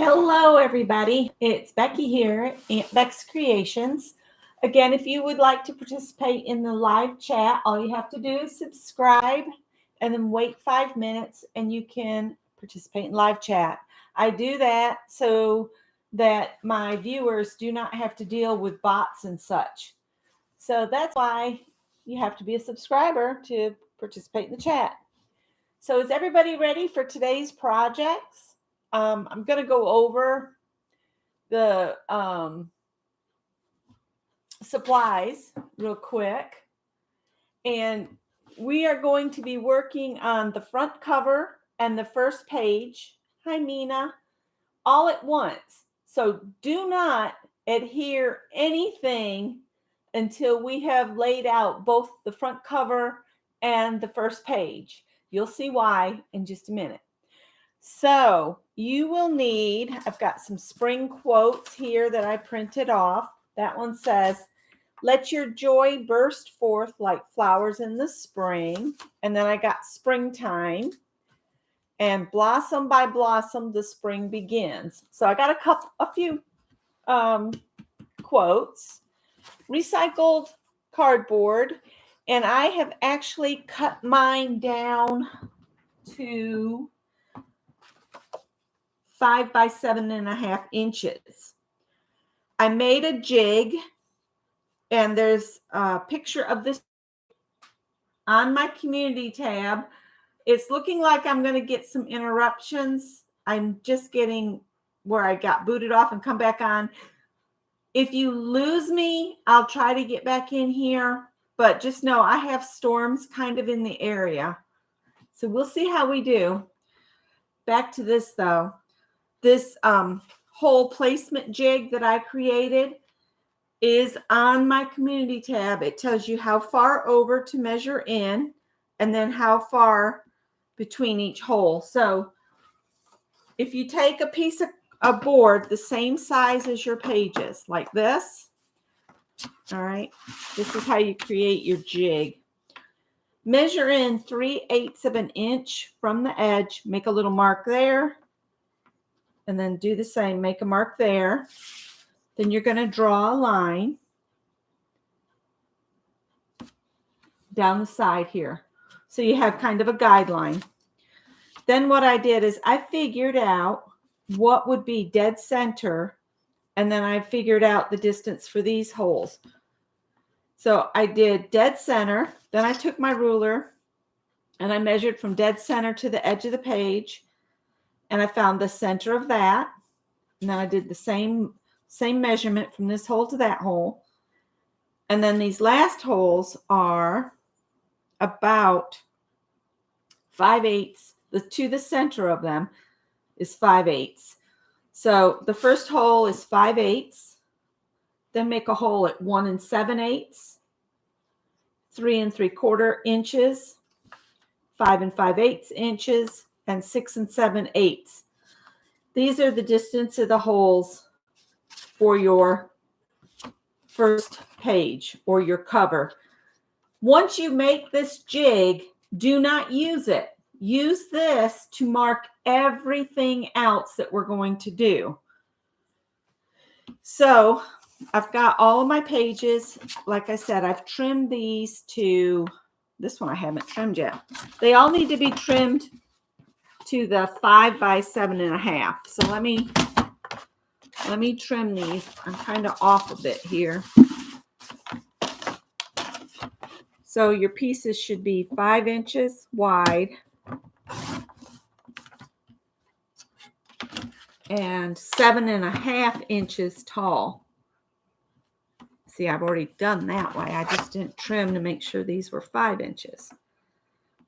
Hello, everybody. It's Becky here at Aunt Beck's Creations. Again, if you would like to participate in the live chat, all you have to do is subscribe and then wait 5 minutes and you can participate in live chat. I do that so that my viewers do not have to deal with bots and such. So that's why you have to be a subscriber to participate in the chat. So is everybody ready for today's projects? I'm going to go over the supplies real quick. And we are going to be working on the front cover and the first page. Hi, Nina. All at once. So do not adhere anything until we have laid out both the front cover and the first page. You'll see why in just a minute. So you will need, I've got some spring quotes here that I printed off. That one says, "Let your joy burst forth like flowers in the spring." And then I got springtime. And blossom by blossom, the spring begins. So I got a few quotes. Recycled cardboard. And I have actually cut mine down to 5 by 7.5 inches. I made a jig, and there's a picture of this on my community tab. It's looking like I'm going to get some interruptions. I'm just getting where I got booted off and come back on. If you lose me, I'll try to get back in here, but just know I have storms kind of in the area. So we'll see how we do. Back to this though. This whole placement jig that I created is on my community tab. It tells you how far over to measure in and then how far between each hole. So if you take a piece of a board the same size as your pages, like this, all right, this is how you create your jig. Measure in 3/8 of an inch from the edge, make a little mark there, and then do the same, make a mark there. Then you're going to draw a line down the side here. So you have kind of a guideline. Then what I did is I figured out what would be dead center, and then I figured out the distance for these holes. So I did dead center, then I took my ruler and I measured from dead center to the edge of the page, and I found the center of that. And then I did the same measurement from this hole to that hole. And then these last holes are about 5/8. To the center of them is 5/8. So the first hole is 5/8. Then make a hole at 1 7/8, 3 3/4 inches, 5 5/8 inches, and 6 7/8. These are the distance of the holes for your first page or your cover. Once you make this jig, do not use it. Use this to mark everything else that we're going to do. So I've got all of my pages. Like I said, I've trimmed these to, this one I haven't trimmed yet. They all need to be trimmed to the 5 by 7.5. So let me trim these. I'm kind of off a bit here. So your pieces should be 5 inches wide and 7.5 inches tall. See, I've already done that way. I just didn't trim to make sure these were 5 inches.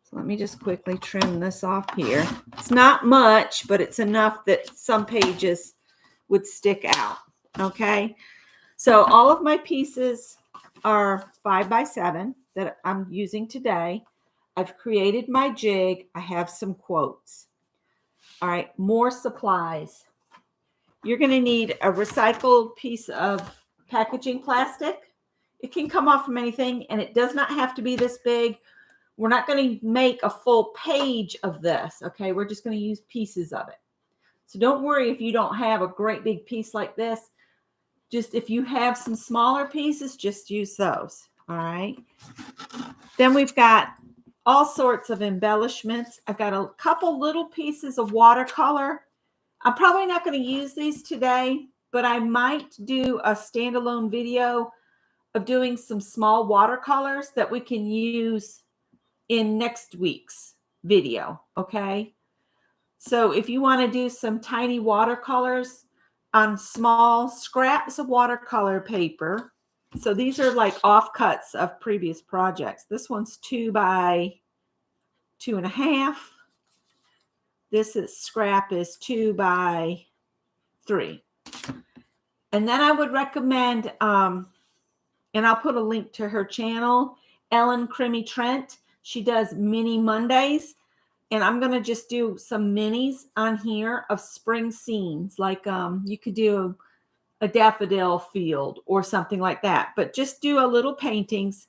So let me just quickly trim this off here. It's not much, but it's enough that some pages would stick out. Okay. So all of my pieces are 5 by 7 that I'm using today. I've created my jig. I have some quotes. All right, more supplies. You're going to need a recycled piece of packaging plastic. It can come off from anything, and it does not have to be this big. We're not going to make a full page of this, okay? We're just going to use pieces of it. So don't worry if you don't have a great big piece like this. Just if you have some smaller pieces, just use those. All right. Then we've got all sorts of embellishments. I've got a couple little pieces of watercolor. I'm probably not going to use these today, but I might do a standalone video of doing some small watercolors that we can use in next week's video. Okay. So if you want to do some tiny watercolors on small scraps of watercolor paper. So these are like offcuts of previous projects. This one's 2 by 2.5. This scrap is 2 by 3. And then I would recommend, and I'll put a link to her channel, Ellen Crimmy Trent. She does mini Mondays. And I'm going to just do some minis on here of spring scenes. Like you could do a daffodil field or something like that. But just do a little paintings.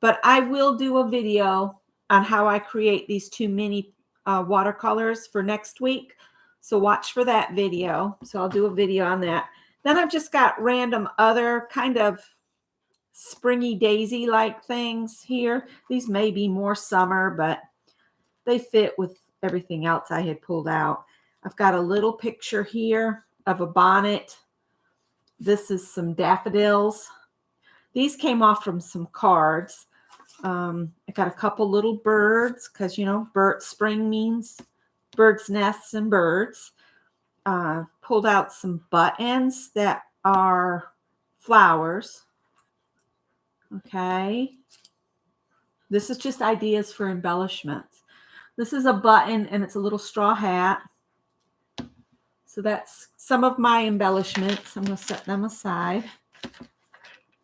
But I will do a video on how I create these 2 mini watercolors for next week. So watch for that video. So I'll do a video on that. Then I've just got random other kind of springy daisy like things here. These may be more summer, but they fit with everything else I had pulled out. I've got a little picture here of a bonnet. This is some daffodils. These came off from some cards. I got a couple little birds because, you know, spring means birds' nests and birds. Pulled out some buttons that are flowers. Okay. This is just ideas for embellishments. This is a button and it's a little straw hat. So that's some of my embellishments. I'm going to set them aside.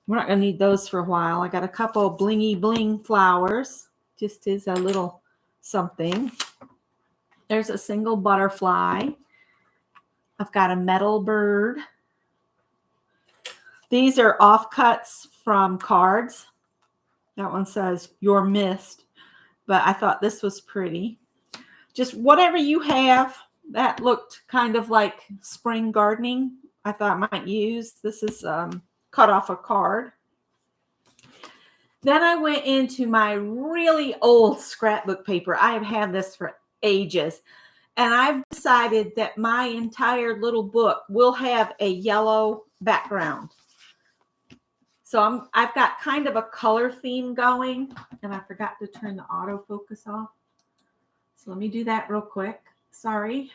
We're not going to need those for a while. I got a couple blingy bling flowers. Just as a little something. There's a single butterfly. I've got a metal bird. These are offcuts from cards. That one says, "You're missed." But I thought this was pretty. Just whatever you have that looked kind of like spring gardening, I thought I might use. This is cut off a card. Then I went into my really old scrapbook paper. I have had this for ages. And I've decided that my entire little book will have a yellow background. So I've got kind of a color theme going, and I forgot to turn the autofocus off. So let me do that real quick. Sorry.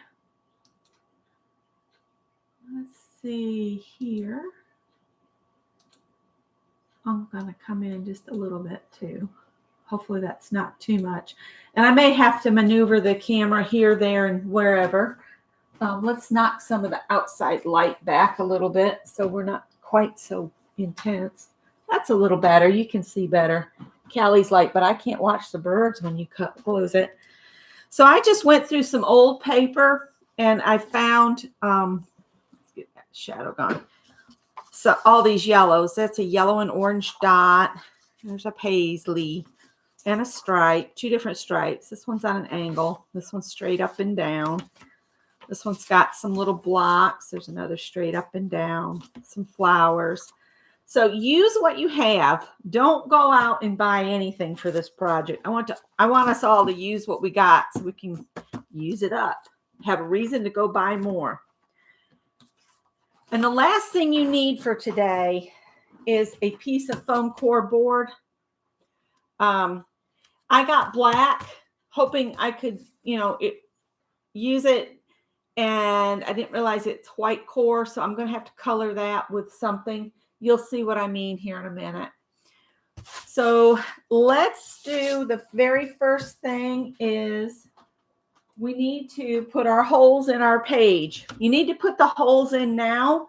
Let's see here. I'm going to come in just a little bit too. Hopefully that's not too much. And I may have to maneuver the camera here, there, and wherever. Let's knock some of the outside light back a little bit so we're not quite so intense. That's a little better. You can see better. Callie's like, but I can't watch the birds when you close it. So I just went through some old paper and I found, let's get that shadow gone. So all these yellows, that's a yellow and orange dot. There's a paisley and a stripe, 2 different stripes. This one's on an angle. This one's straight up and down. This one's got some little blocks. There's another straight up and down, some flowers. So use what you have. Don't go out and buy anything for this project. I want us all to use what we got so we can use it up. Have a reason to go buy more. And the last thing you need for today is a piece of foam core board. I got black, hoping I could, use it. And I didn't realize it's white core, so I'm going to have to color that with something. You'll see what I mean here in a minute. So let's do the very first thing is we need to put our holes in our page. You need to put the holes in now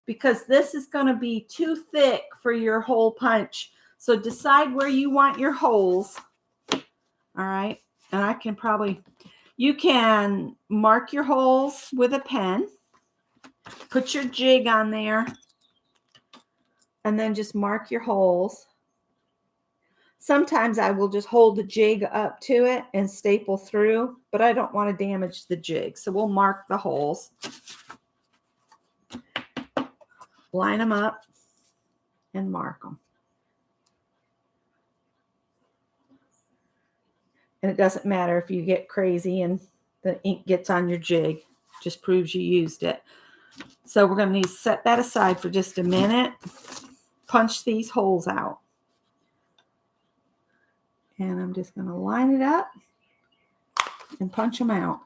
because this is going to be too thick for your hole punch. So decide where you want your holes. All right. And you can mark your holes with a pen. Put your jig on there. And then just mark your holes. Sometimes I will just hold the jig up to it and staple through, but I don't want to damage the jig. So we'll mark the holes, line them up, and mark them. And it doesn't matter if you get crazy and the ink gets on your jig, just proves you used it. So we're going to need to set that aside for just a minute. Punch these holes out. And I'm just going to line it up and punch them out.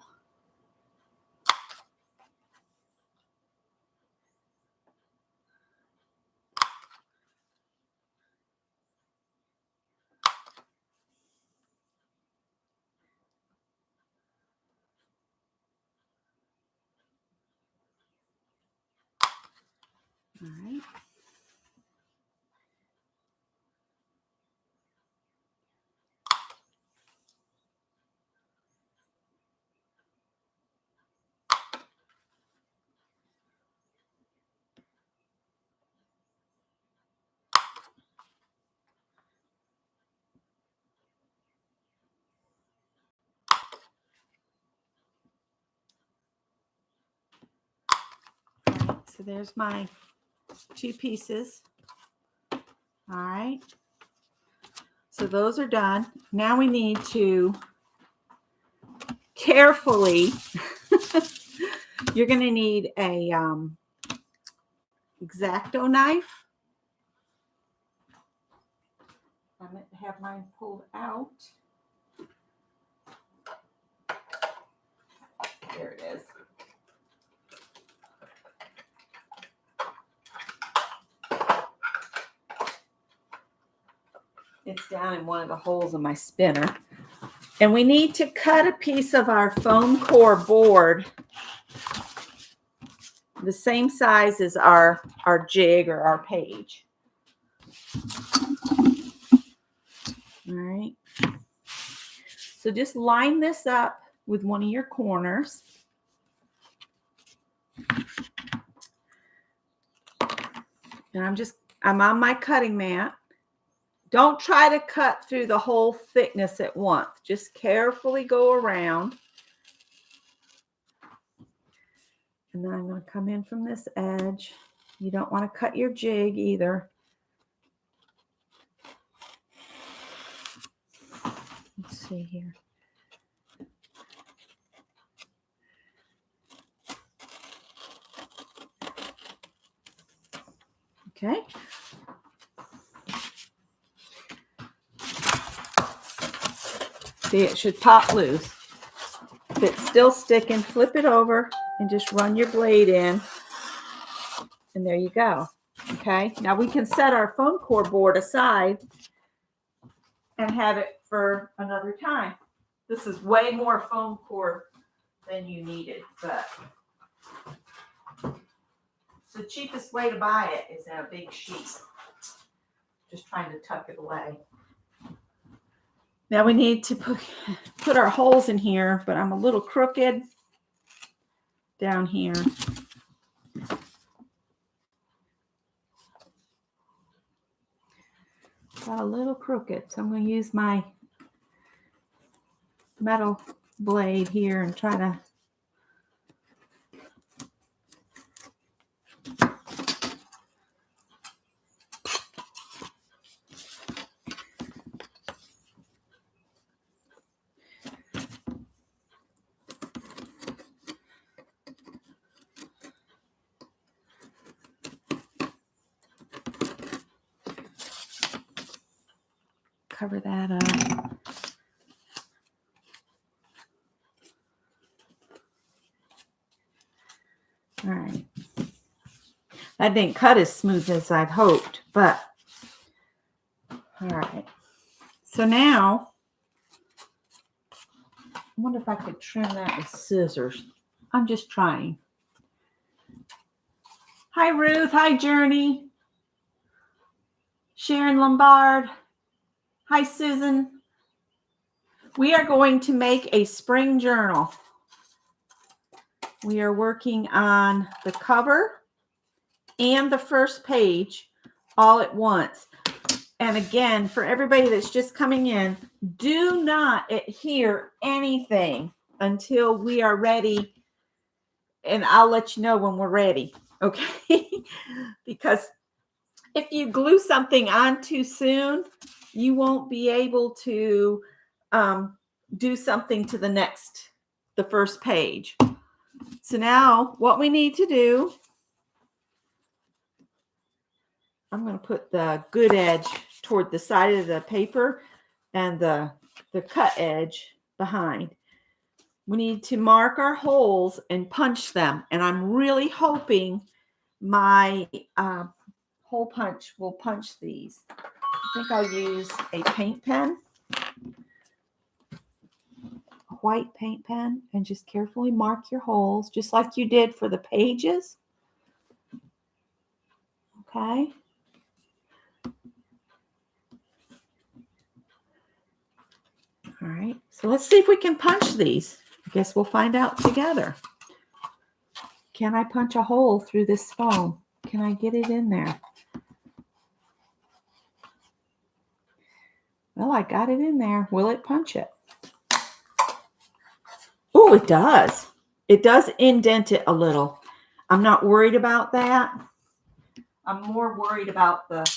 All right. So there's my 2 pieces. All right. So those are done. Now we need to carefully, you're going to need a X-Acto knife. I'm going to have mine pulled out. There it is. It's down in one of the holes of my spinner. And we need to cut a piece of our foam core board the same size as our jig or our page. All right. So just line this up with one of your corners. And I'm on my cutting mat. Don't try to cut through the whole thickness at once. Just carefully go around. And then I'm going to come in from this edge. You don't want to cut your jig either. Let's see here. Okay. See, it should pop loose. If it's still sticking, flip it over and just run your blade in. And there you go. Okay. Now we can set our foam core board aside and have it for another time. This is way more foam core than you needed, but the cheapest way to buy it is in a big sheet. Just trying to tuck it away. Now we need to put our holes in here, but I'm a little crooked down here. Got a little crooked, so I'm going to use my metal blade here and try to cover that up. All right. That didn't cut as smooth as I'd hoped, but all right. So now, I wonder if I could trim that with scissors. I'm just trying. Hi, Ruth. Hi, Journey. Sharon Lombard. Hi, Susan. We are going to make a spring journal. We are working on the cover and the first page all at once. And again, for everybody that's just coming in, do not adhere anything until we are ready. And I'll let you know when we're ready. Okay. Because if you glue something on too soon, you won't be able to do something to the first page. So now what we need to do, I'm going to put the good edge toward the side of the paper and the cut edge behind. We need to mark our holes and punch them. And I'm really hoping my hole punch will punch these. I think I'll use a paint pen, a white paint pen, and just carefully mark your holes, just like you did for the pages. Okay. All right, so let's see if we can punch these. I guess we'll find out together. Can I punch a hole through this foam? Can I get it in there? Well, I got it in there. Will it punch it? Oh, it does. It does indent it a little. I'm not worried about that. I'm more worried about the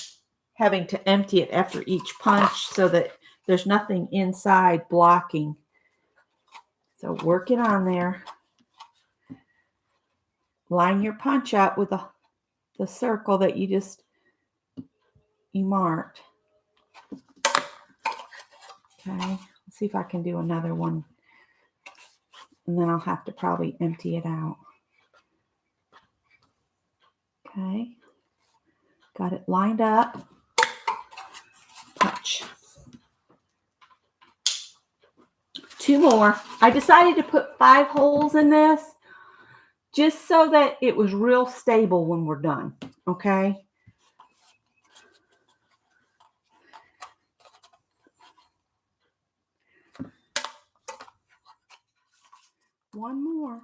having to empty it after each punch so that there's nothing inside blocking. So work it on there. Line your punch up with the circle that you marked. Okay, let's see if I can do another one. And then I'll have to probably empty it out. Okay, got it lined up. Punch. 2 more. I decided to put 5 holes in this just so that it was real stable when we're done. Okay. One more.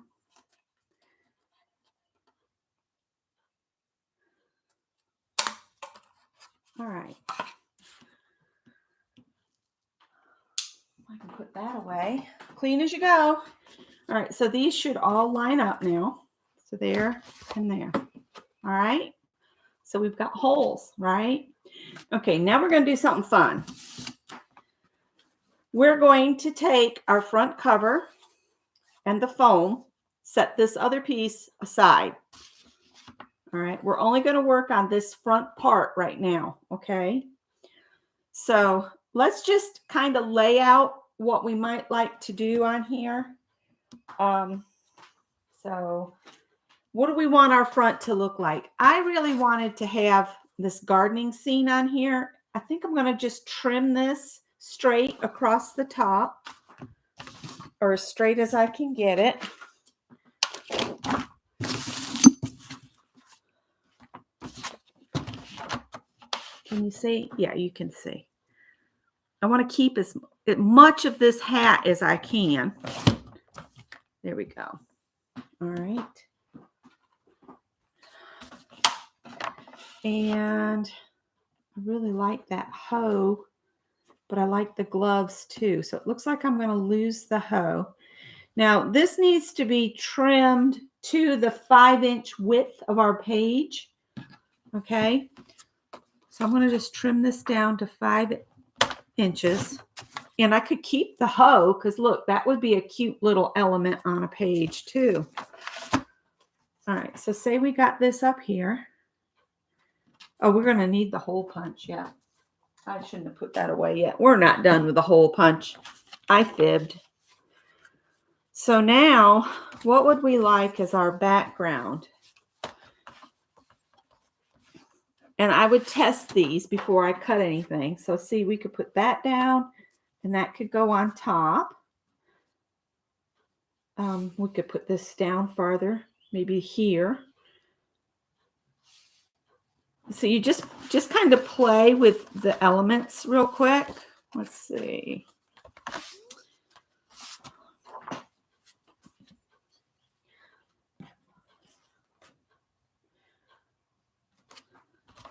All right. I can put that away. Clean as you go. All right. So these should all line up now. So there and there. All right. So we've got holes, right? Okay. Now we're going to do something fun. We're going to take our front cover and the foam, set this other piece aside. All right, we're only going to work on this front part right now, okay? So let's just kind of lay out what we might like to do on here. So what do we want our front to look like? I really wanted to have this gardening scene on here. I think I'm going to just trim this straight across the top, or as straight as I can get it. Can you see? Yeah, you can see. I want to keep as much of this hat as I can. There we go. All right. And I really like that hoe, but I like the gloves too. So it looks like I'm going to lose the hoe. Now, this needs to be trimmed to the 5-inch width of our page. Okay. So I'm going to just trim this down to 5 inches. And I could keep the hoe because look, that would be a cute little element on a page too. All right. So say we got this up here. Oh, we're going to need the hole punch. Yeah. I shouldn't have put that away yet. We're not done with the hole punch. I fibbed. So now, what would we like as our background? And I would test these before I cut anything. So see, we could put that down and that could go on top. We could put this down farther, maybe here. So you just kind of play with the elements real quick. Let's see.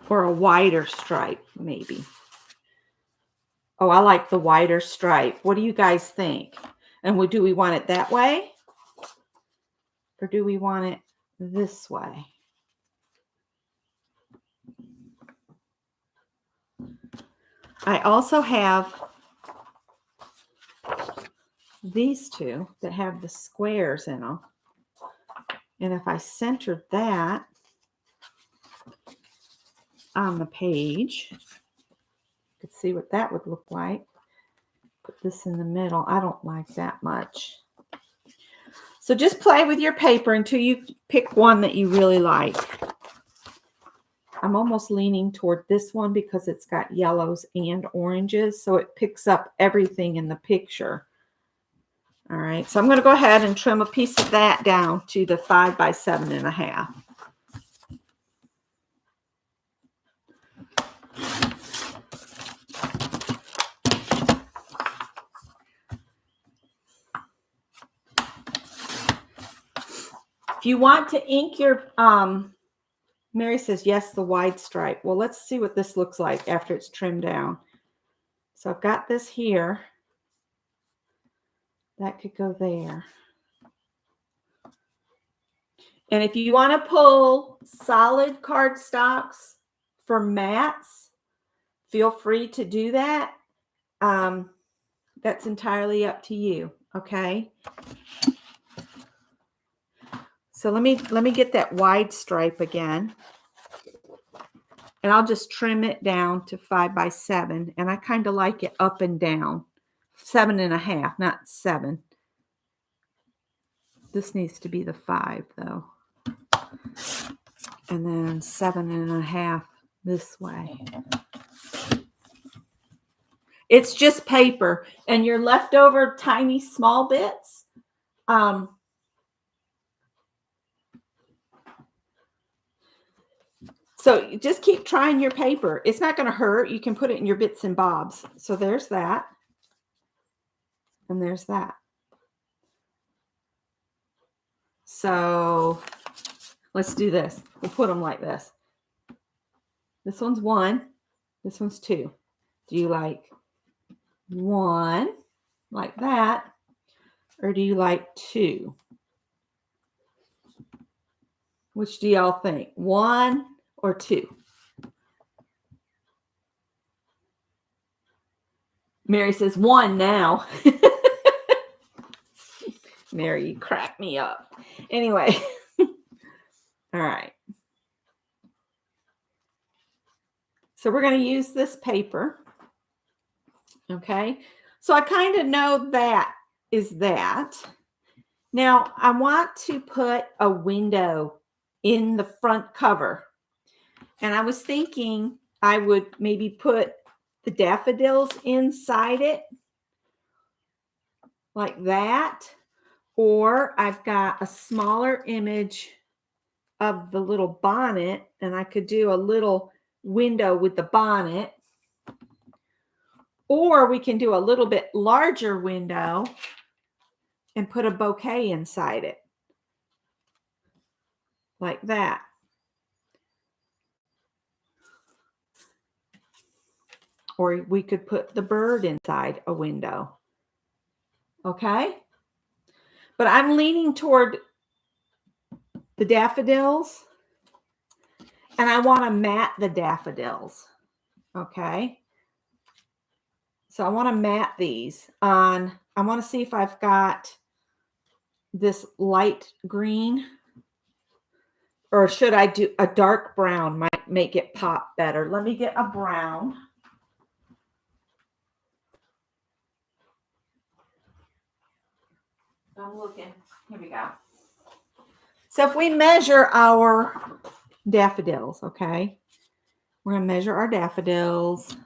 Or a wider stripe, maybe. Oh, I like the wider stripe. What do you guys think? And do we want it that way? Or do we want it this way? I also have these two that have the squares in them. And if I centered that on the page, you could see what that would look like. Put this in the middle. I don't like that much. So just play with your paper until you pick one that you really like. I'm almost leaning toward this one because it's got yellows and oranges, so it picks up everything in the picture. All right, so I'm going to go ahead and trim a piece of that down to the 5 by 7.5. If you want to ink your, Mary says, yes, the wide stripe. Well, let's see what this looks like after it's trimmed down. So I've got this here. That could go there. And if you want to pull solid cardstocks for mats, feel free to do that. That's entirely up to you, okay? So let me get that wide stripe again. And I'll just trim it down to 5 by 7. And I kind of like it up and down. 7.5, not 7. This needs to be the 5 though. And then 7.5 this way. It's just paper. And your leftover tiny small bits, so just keep trying your paper. It's not going to hurt. You can put it in your bits and bobs. So there's that. And there's that. So let's do this. We'll put them like this. This one's 1. This one's 2. Do you like 1 like that? Or do you like 2? Which do y'all think? 1 or 2? Mary says 1 now. Mary, you crack me up. Anyway. All right. So we're going to use this paper. Okay. So I kind of know that is that. Now I want to put a window in the front cover. And I was thinking I would maybe put the daffodils inside it like that. Or I've got a smaller image of the little bonnet and I could do a little window with the bonnet. Or we can do a little bit larger window and put a bouquet inside it. Like that. Or we could put the bird inside a window. Okay? But I'm leaning toward the daffodils. And I want to mat the daffodils. Okay? So I want to mat these on, I want to see if I've got this light green. Or should I do a dark brown? Might make it pop better. Let me get a brown. I'm looking. Here we go. So if we measure our daffodils, okay? We're going to measure our daffodils.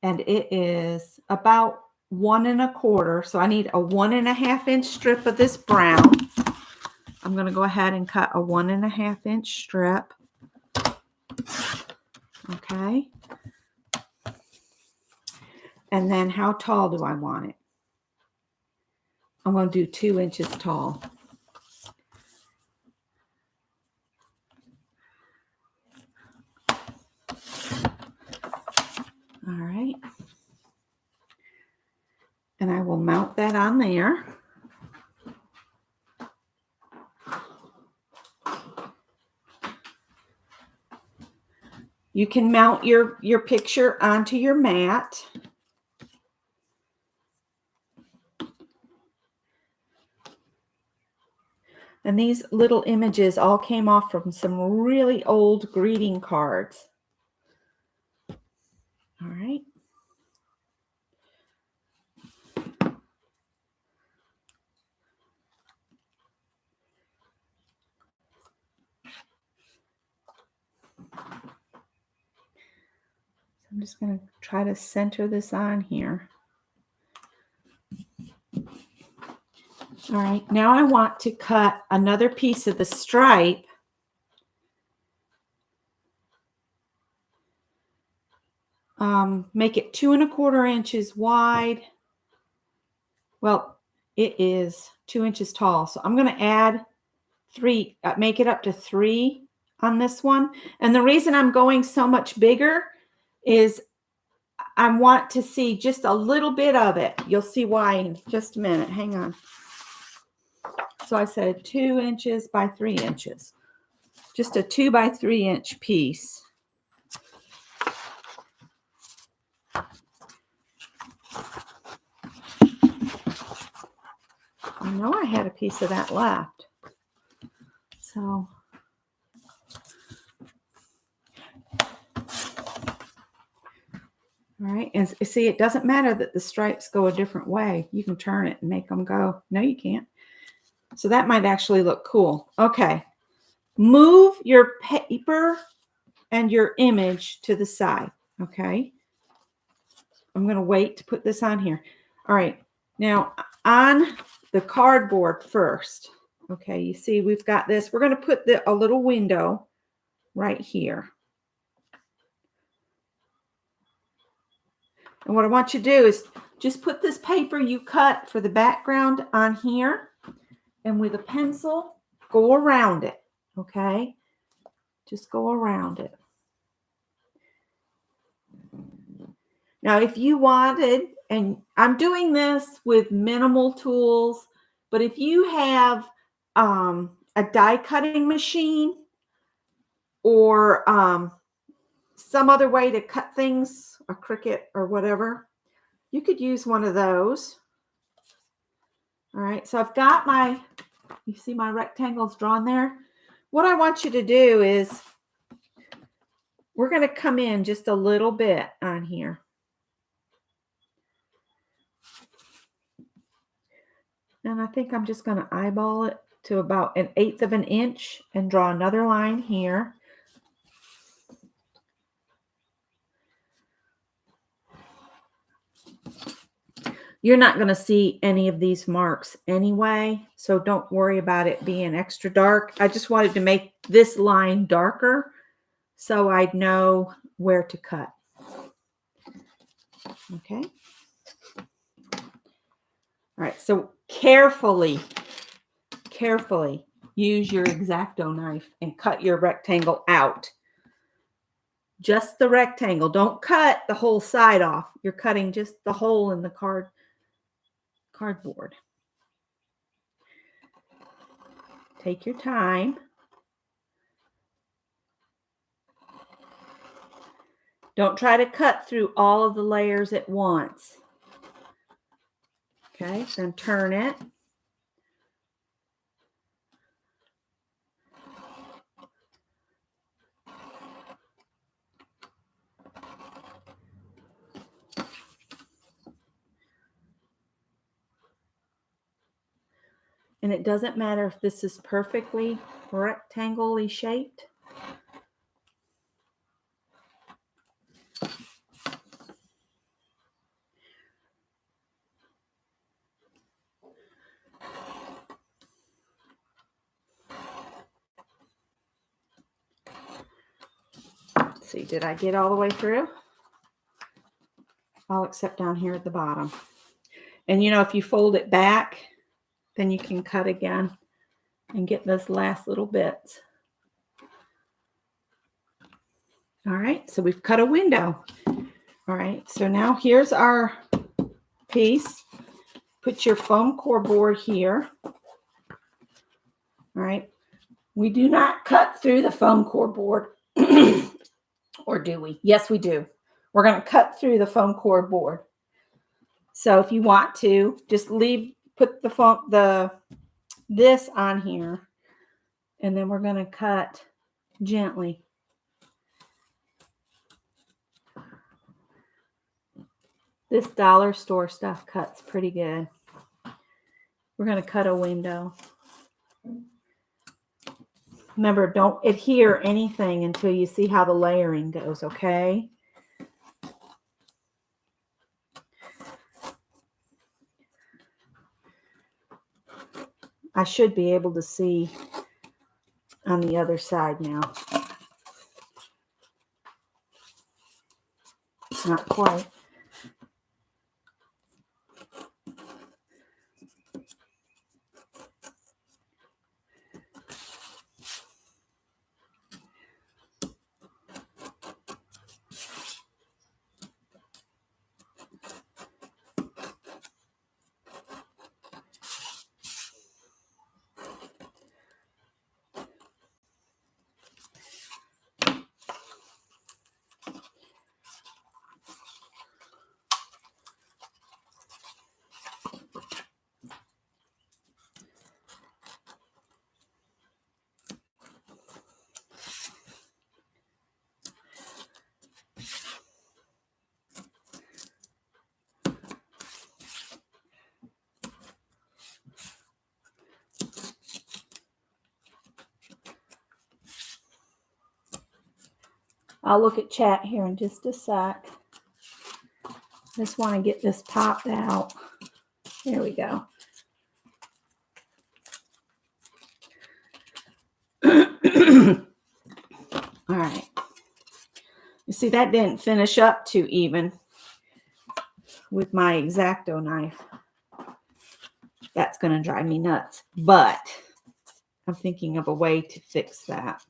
And it is about 1 1/4. So I need a 1.5 inch strip of this brown. I'm going to go ahead and cut a 1.5 inch strip. Okay. And then how tall do I want it? I'm going to do 2 inches tall. All right. And I will mount that on there. You can mount your picture onto your mat. And these little images all came off from some really old greeting cards. All right. I'm just going to try to center this on here. All right, now I want to cut another piece of the stripe. Make it 2 1/4 inches wide. Well, it is 2 inches tall. So I'm going to add 3, make it up to 3 on this one. And the reason I'm going so much bigger is I want to see just a little bit of it. You'll see why in just a minute. Hang on. So I said 2 inches by 3 inches. Just a 2 by 3 inch piece. I know I had a piece of that left. So all right, and see, it doesn't matter that the stripes go a different way. You can turn it and make them go. No, you can't. So that might actually look cool. Okay, move your paper and your image to the side. Okay, I'm going to wait to put this on here. All right, now on the cardboard first. Okay, you see we've got this. We're going to put a little window right here. And what I want you to do is just put this paper you cut for the background on here, and with a pencil, go around it, okay? Just go around it. Now, if you wanted, and I'm doing this with minimal tools, but if you have a die cutting machine or some other way to cut things, a Cricut or whatever, you could use one of those. All right, so I've got you see my rectangles drawn there? What I want you to do is we're going to come in just a little bit on here. And I think I'm just going to eyeball it to about 1/8 of an inch and draw another line here. You're not going to see any of these marks anyway, so don't worry about it being extra dark. I just wanted to make this line darker so I'd know where to cut. Okay. All right, so carefully use your X-Acto knife and cut your rectangle out. Just the rectangle. Don't cut the whole side off. You're cutting just the hole in the cardboard. Take your time. Don't try to cut through all of the layers at once. Okay, then turn it. And it doesn't matter if this is perfectly rectangle-y shaped. Let's see, did I get all the way through? All except down here at the bottom. And you know, if you fold it back, then you can cut again and get those last little bits. All right, so we've cut a window. All right, so now here's our piece. Put your foam core board here. All right. We do not cut through the foam core board. Or do we? Yes, we do. We're going to cut through the foam core board. So if you want to, just put this on here, and then we're going to cut gently. This dollar store stuff cuts pretty good. We're going to cut a window. Remember, don't adhere anything until you see how the layering goes, okay? I should be able to see on the other side now. Not quite. I'll look at chat here in just a sec. Just want to get this popped out. There we go. All right. You see, that didn't finish up too even with my X-Acto knife. That's going to drive me nuts. But I'm thinking of a way to fix that.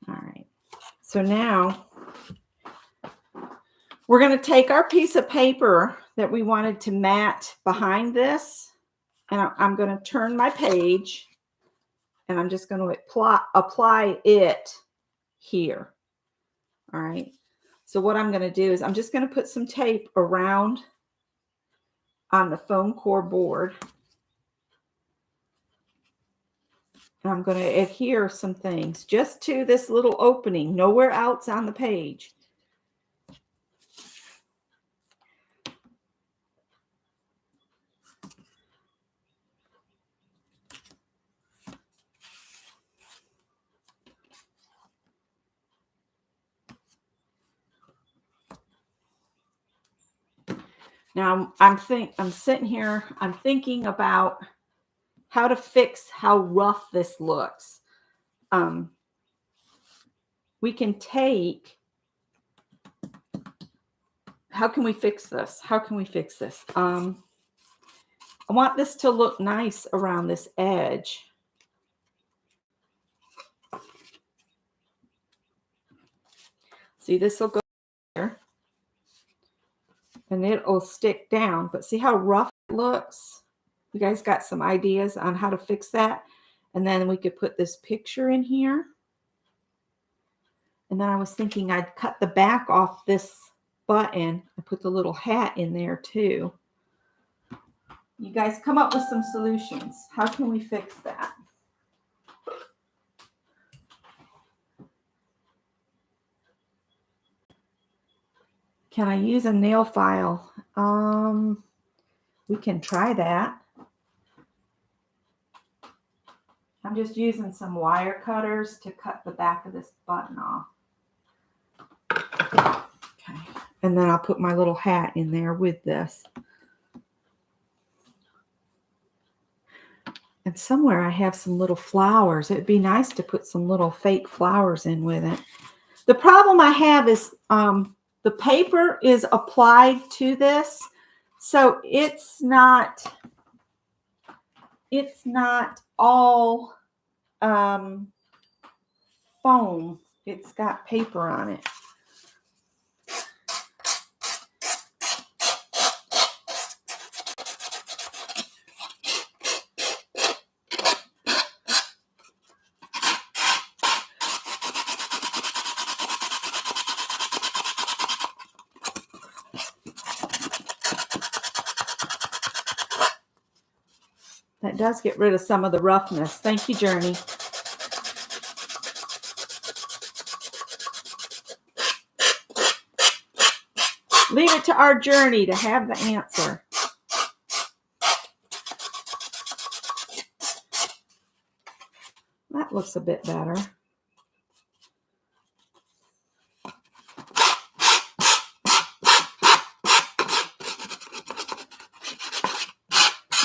All right. So now we're going to take our piece of paper that we wanted to mat behind this, and I'm going to turn my page, and I'm just going to apply it here. All right. So what I'm going to do is I'm just going to put some tape around on the foam core board. And I'm going to adhere some things just to this little opening, nowhere else on the page. Now I'm sitting here, I'm thinking about how to fix how rough this looks. We can take, how can we fix this? How can we fix this? I want this to look nice around this edge. See, this will go here and it'll stick down, but see how rough it looks? You guys got some ideas on how to fix that? And then we could put this picture in here. And then I was thinking I'd cut the back off this button and put the little hat in there too. You guys come up with some solutions. How can we fix that? Can I use a nail file? We can try that. I'm just using some wire cutters to cut the back of this button off. Okay. And then I'll put my little hat in there with this. And somewhere I have some little flowers. It'd be nice to put some little fake flowers in with it. The problem I have is the paper is applied to this, so it's not all foam. It's got paper on it. That does get rid of some of the roughness. Thank you, Journey. Leave it to our Journey to have the answer. That looks a bit better.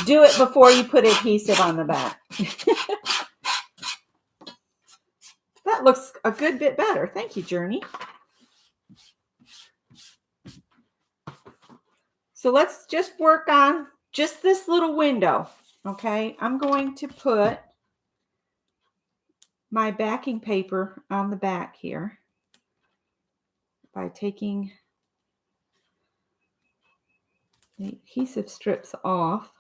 Do it before you put adhesive on the back. That looks a good bit better. Thank you, Journey. So let's just work on just this little window, okay? I'm going to put my backing paper on the back here by taking the adhesive strips off.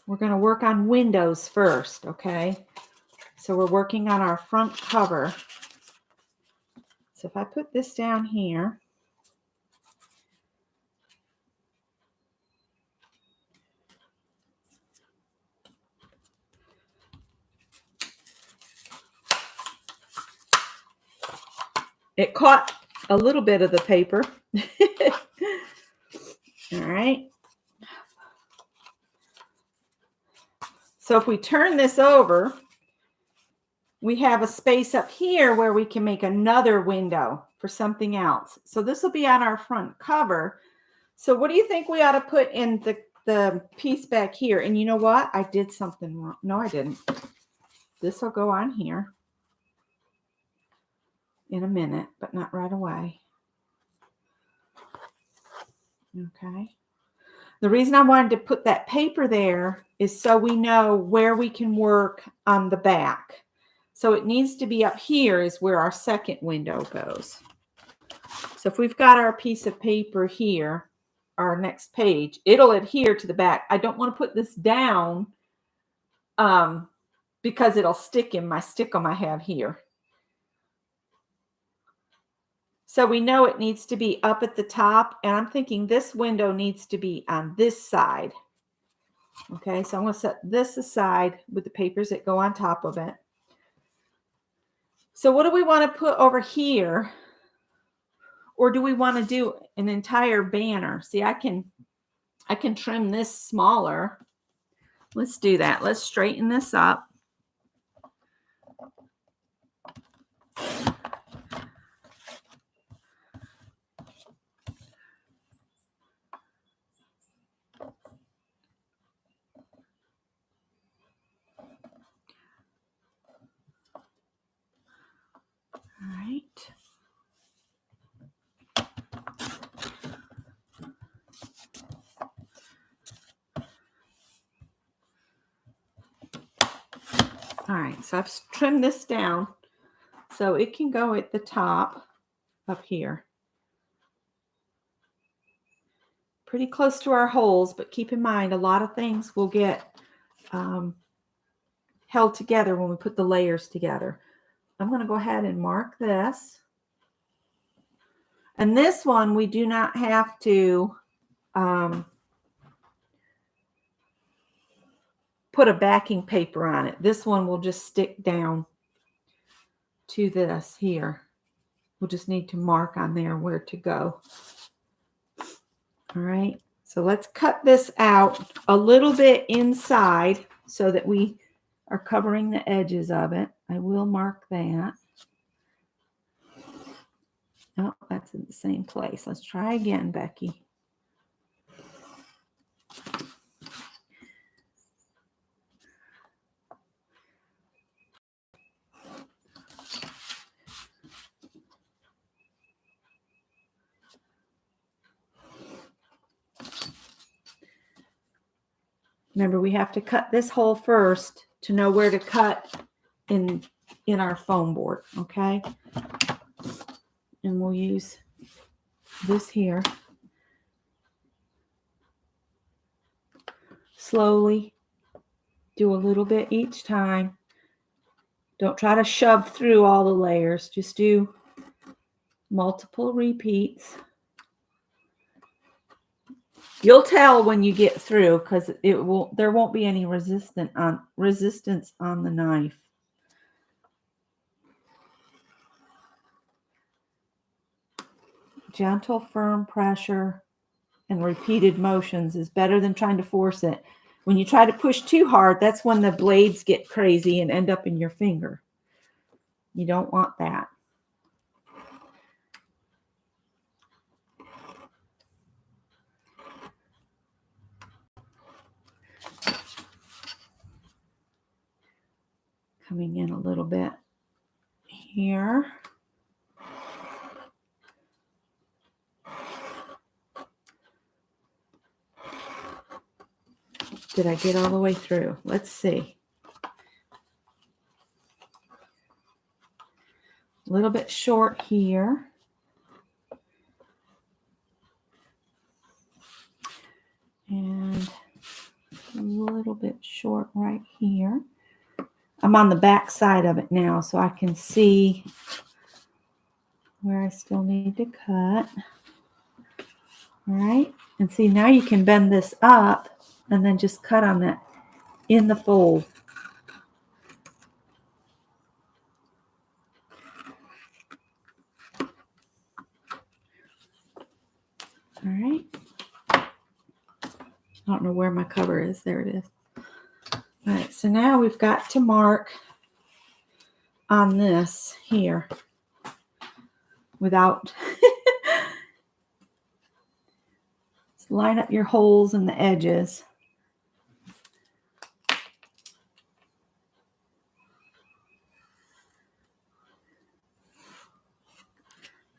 We're going to work on windows first, okay? So we're working on our front cover. So if I put this down here, it caught a little bit of the paper. All right. So if we turn this over, we have a space up here where we can make another window for something else. So this will be on our front cover. So what do you think we ought to put in the piece back here? And you know what? I did something wrong. No, I didn't. This will go on here in a minute, but not right away. Okay. The reason I wanted to put that paper there is so we know where we can work on the back. So it needs to be up here is where our second window goes. So if we've got our piece of paper here, our next page, it'll adhere to the back. I don't want to put this down because it'll stick in my stickum I have here. So we know it needs to be up at the top, and I'm thinking this window needs to be on this side. Okay, so I'm going to set this aside with the papers that go on top of it. So what do we want to put over here? Or do we want to do an entire banner? See, I can trim this smaller. Let's do that. Let's straighten this up. All right. All right, so I've trimmed this down so it can go at the top up here. Pretty close to our holes, but keep in mind a lot of things will get held together when we put the layers together. I'm going to go ahead and mark this. And this one we do not have to put a backing paper on it. This one will just stick down to this here. We'll just need to mark on there where to go. All right, so let's cut this out a little bit inside so that we are covering the edges of it. I will mark that. Oh, that's in the same place. Let's try again, Becky. Remember, we have to cut this hole first to know where to cut in our foam board, okay? And we'll use this here. Slowly do a little bit each time. Don't try to shove through all the layers. Just do multiple repeats. You'll tell when you get through because there won't be any resistance on the knife. Gentle, firm pressure and repeated motions is better than trying to force it. When you try to push too hard, that's when the blades get crazy and end up in your finger. You don't want that. Coming in a little bit here. Did I get all the way through? Let's see. A little bit short here. And a little bit short right here. I'm on the back side of it now, so I can see where I still need to cut. All right. And see, now you can bend this up and then just cut on that in the fold. All right. I don't know where my cover is. There it is. All right. So now we've got to mark on this here without line up your holes and the edges.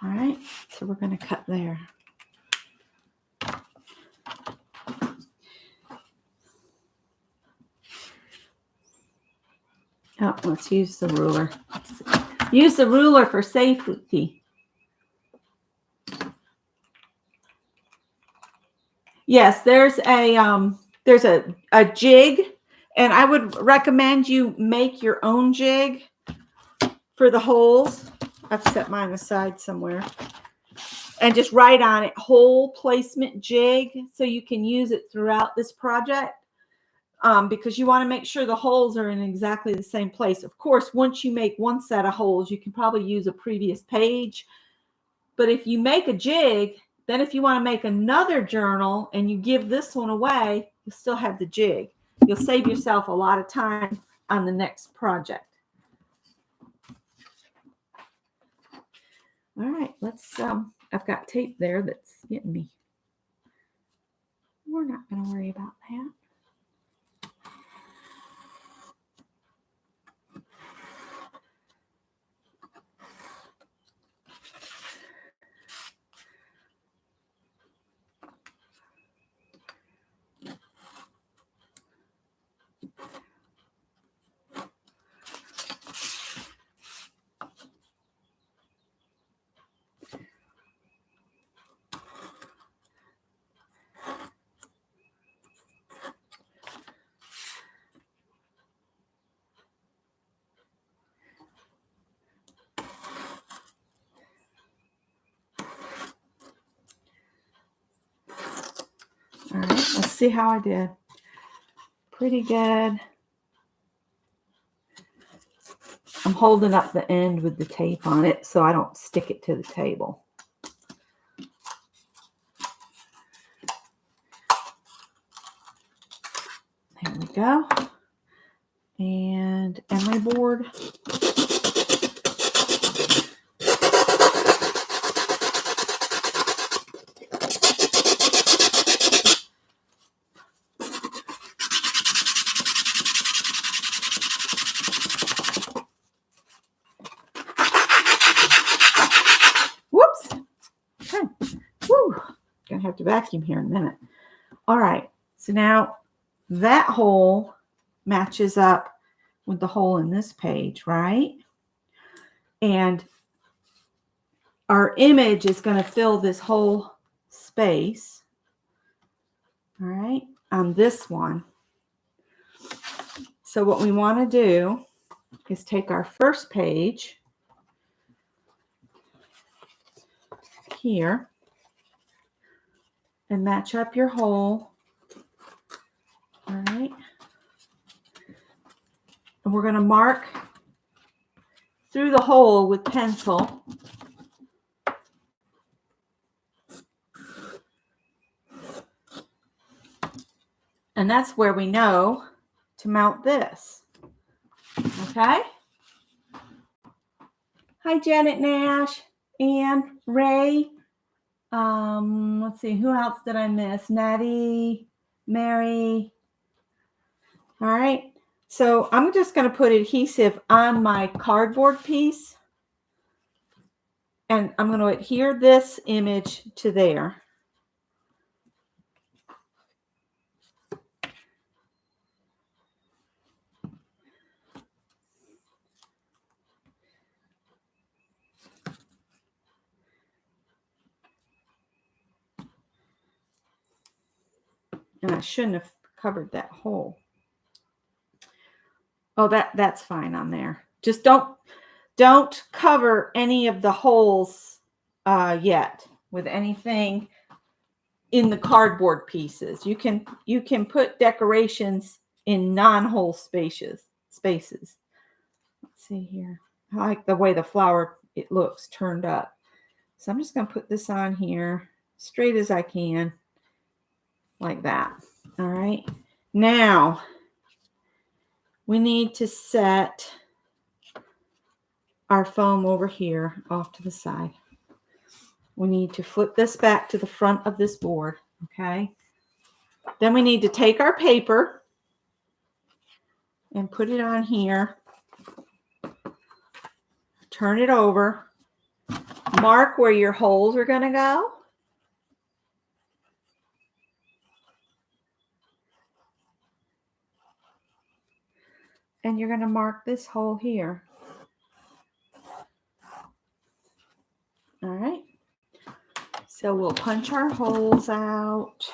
All right. So we're going to cut there. Oh, let's use the ruler. Use the ruler for safety. Yes, there's a jig, and I would recommend you make your own jig for the holes. I've set mine aside somewhere. And just write on it hole placement jig so you can use it throughout this project. Because you want to make sure the holes are in exactly the same place. Of course, once you make one set of holes, you can probably use a previous page. But if you make a jig, then if you want to make another journal and you give this one away, you'll still have the jig. You'll save yourself a lot of time on the next project. All right, let's, I've got tape there that's getting me. We're not going to worry about that. All right, let's see how I did. Pretty good. I'm holding up the end with the tape on it so I don't stick it to the table. There we go. And emery board. Whoops. Okay. Woo. Gonna have to vacuum here in a minute. All right. So now that hole matches up with the hole in this page, right? And our image is going to fill this whole space, all right, on this one. So what we want to do is take our first page here and match up your hole. All right. And we're going to mark through the hole with pencil. And that's where we know to mount this. Okay? Hi, Janet Nash, Ann, Ray. Let's see, who else did I miss? Natty, Mary. All right. So I'm just going to put adhesive on my cardboard piece. And I'm going to adhere this image to there. And I shouldn't have covered that hole. Oh, that's fine on there. Just don't cover any of the holes yet with anything in the cardboard pieces. You can put decorations in non-hole spaces. Let's see here. I like the way the flower it looks turned up. So I'm just going to put this on here straight as I can, like that. All right. Now we need to set our foam over here off to the side. We need to flip this back to the front of this board. Okay. Then we need to take our paper and put it on here. Turn it over. Mark where your holes are going to go. And you're going to mark this hole here. All right. So we'll punch our holes out.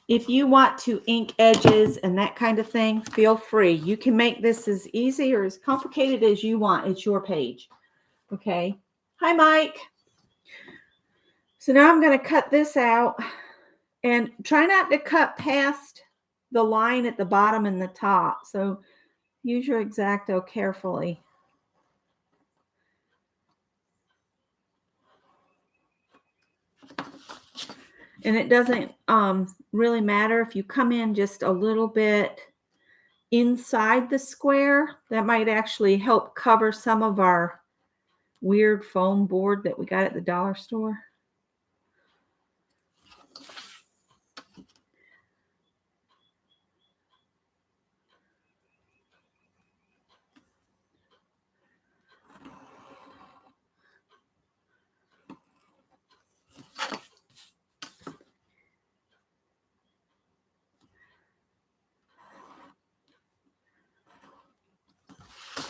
If you want to ink edges and that kind of thing, feel free. You can make this as easy or as complicated as you want. It's your page. Okay. Hi, Mike. So now I'm going to cut this out and try not to cut past the line at the bottom and the top. So use your X-Acto carefully. And it doesn't really matter if you come in just a little bit inside the square. That might actually help cover some of our weird foam board that we got at the dollar store.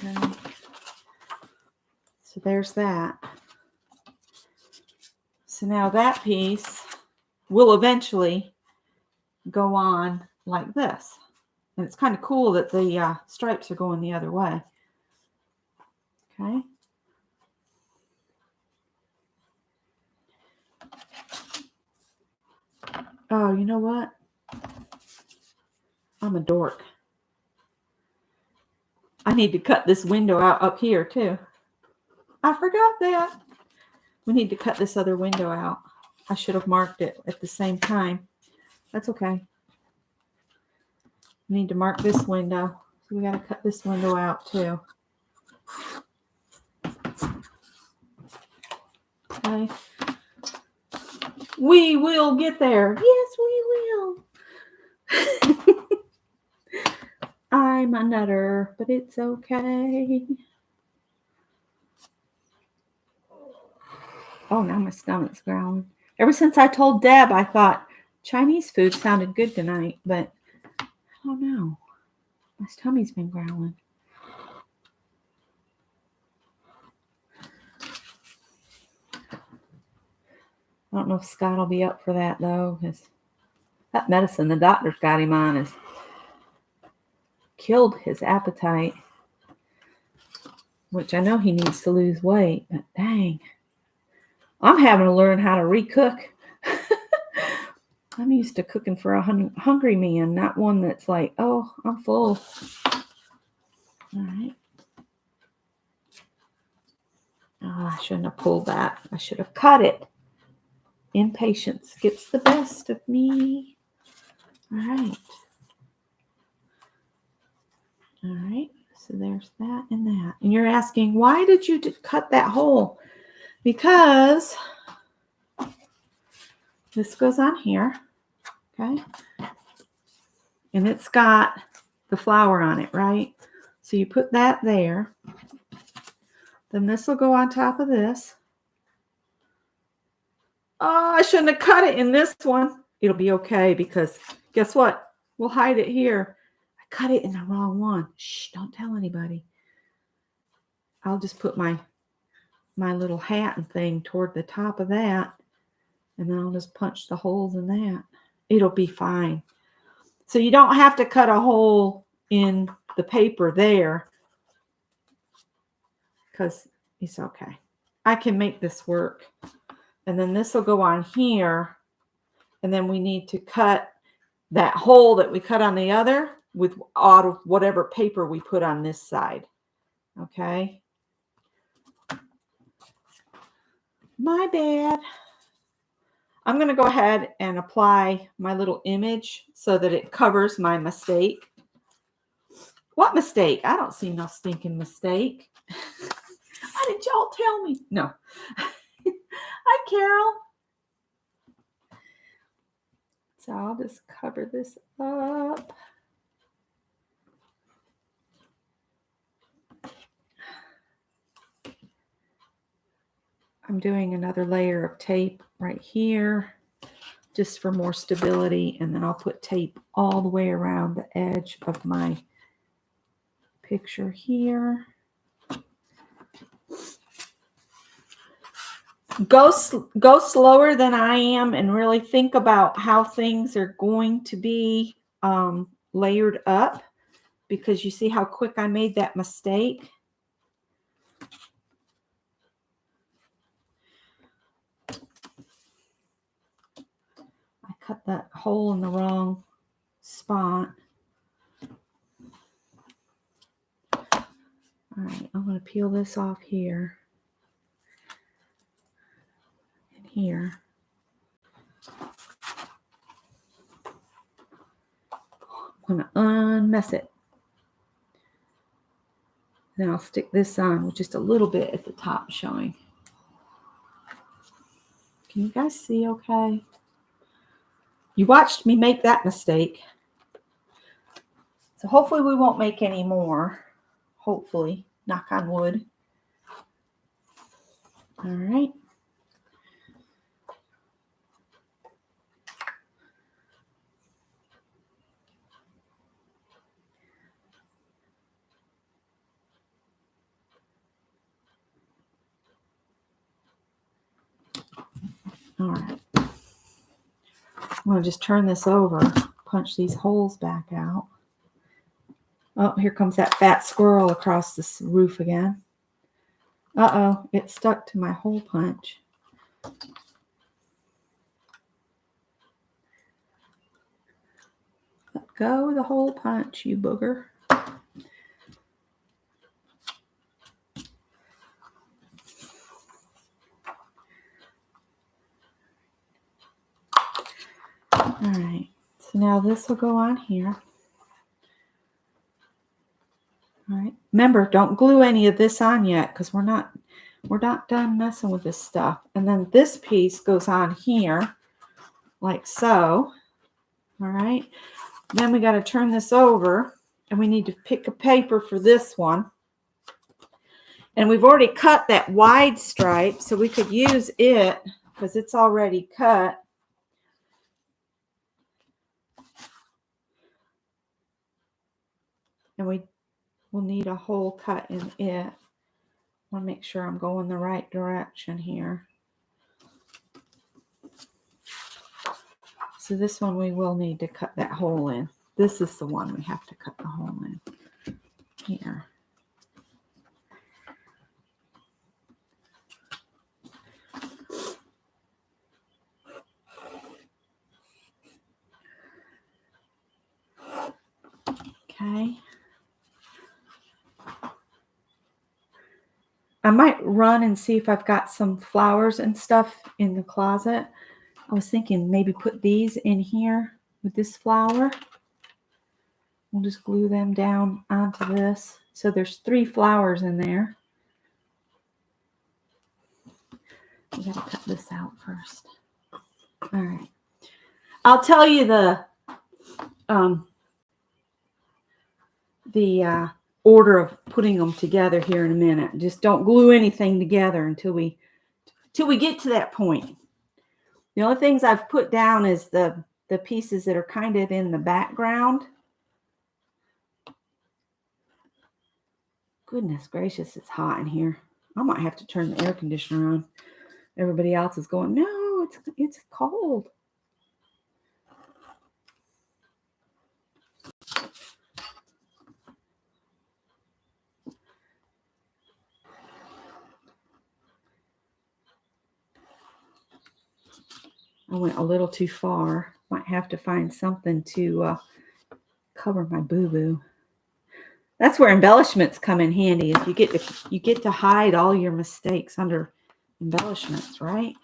Okay. So there's that. So now that piece will eventually go on like this. And it's kind of cool that the stripes are going the other way. Okay. Oh, you know what? I'm a dork. I need to cut this window out up here too. I forgot that. We need to cut this other window out. I should have marked it at the same time. That's okay. We need to mark this window. So we got to cut this window out too. Okay. We will get there. Yes, we will. I'm a nutter, but it's okay. Oh, now my stomach's growling. Ever since I told Deb, I thought Chinese food sounded good tonight, but I don't know. My tummy's been growling. I don't know if Scott will be up for that, though, because that medicine the doctor's got him on has killed his appetite, which I know he needs to lose weight, but dang. I'm having to learn how to recook. I'm used to cooking for a hungry man, not one that's like, oh, I'm full. All right. Oh, I shouldn't have pulled that. I should have cut it. Impatience gets the best of me. All right. All right. So there's that and that. And you're asking, why did you cut that hole? Because this goes on here. Okay. And it's got the flower on it, right? So you put that there. Then this will go on top of this. Oh, I shouldn't have cut it in this one. It'll be okay because guess what? We'll hide it here. I cut it in the wrong one. Shh, don't tell anybody. I'll just put my little hat and thing toward the top of that. And then I'll just punch the holes in that. It'll be fine. So you don't have to cut a hole in the paper there because it's okay. I can make this work. And then this will go on here. And then we need to cut that hole that we cut on the other with out of whatever paper we put on this side. Okay. My bad. I'm going to go ahead and apply my little image so that it covers my mistake. What mistake? I don't see no stinking mistake. Why did y'all tell me? No. Hi, Carol. So I'll just cover this up. I'm doing another layer of tape right here just for more stability, and then I'll put tape all the way around the edge of my picture here. Go slower than I am and really think about how things are going to be layered up, because you see how quick I made that mistake. I cut that hole in the wrong spot. All right, I'm going to peel this off here and here. I'm going to unmess it. Then I'll stick this on with just a little bit at the top showing. Can you guys see okay? You watched me make that mistake. So hopefully we won't make any more. Hopefully. Knock on wood. All right. All right. I'm going to just turn this over, punch these holes back out. Oh, here comes that fat squirrel across this roof again. Uh-oh, it stuck to my hole punch. Let go of the hole punch, you booger. All right, so now this will go on here. All right, remember, don't glue any of this on yet because we're not done messing with this stuff. And then this piece goes on here like so. All right, then we got to turn this over and we need to pick a paper for this one. And we've already cut that wide stripe, so we could use it because it's already cut. And we will need a hole cut in it. I want to make sure I'm going the right direction here. So this one we will need to cut that hole in. This is the one we have to cut the hole in here. Okay. I might run and see if I've got some flowers and stuff in the closet. I was thinking maybe put these in here with this flower. We'll just glue them down onto this. So there's 3 flowers in there. We gotta cut this out first. All right. I'll tell you the order of putting them together here in a minute. Just don't glue anything together until we get to that point. The only things I've put down is the pieces that are kind of in the background. Goodness gracious, it's hot in here. I might have to turn the air conditioner on. Everybody else is going, no, it's cold. I went a little too far. Might have to find something to cover my boo-boo. That's where embellishments come in handy. Is you get to hide all your mistakes under embellishments, right?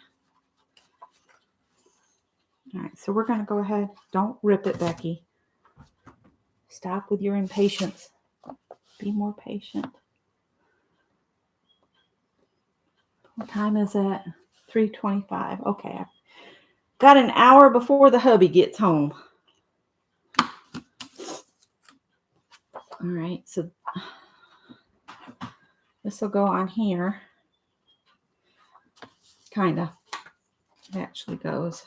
All right, so we're going to go ahead. Don't rip it, Becky. Stop with your impatience. Be more patient. What time is it? 3:25. Okay, I've got an hour before the hubby gets home. All right, so this will go on here. Kind of. It actually goes.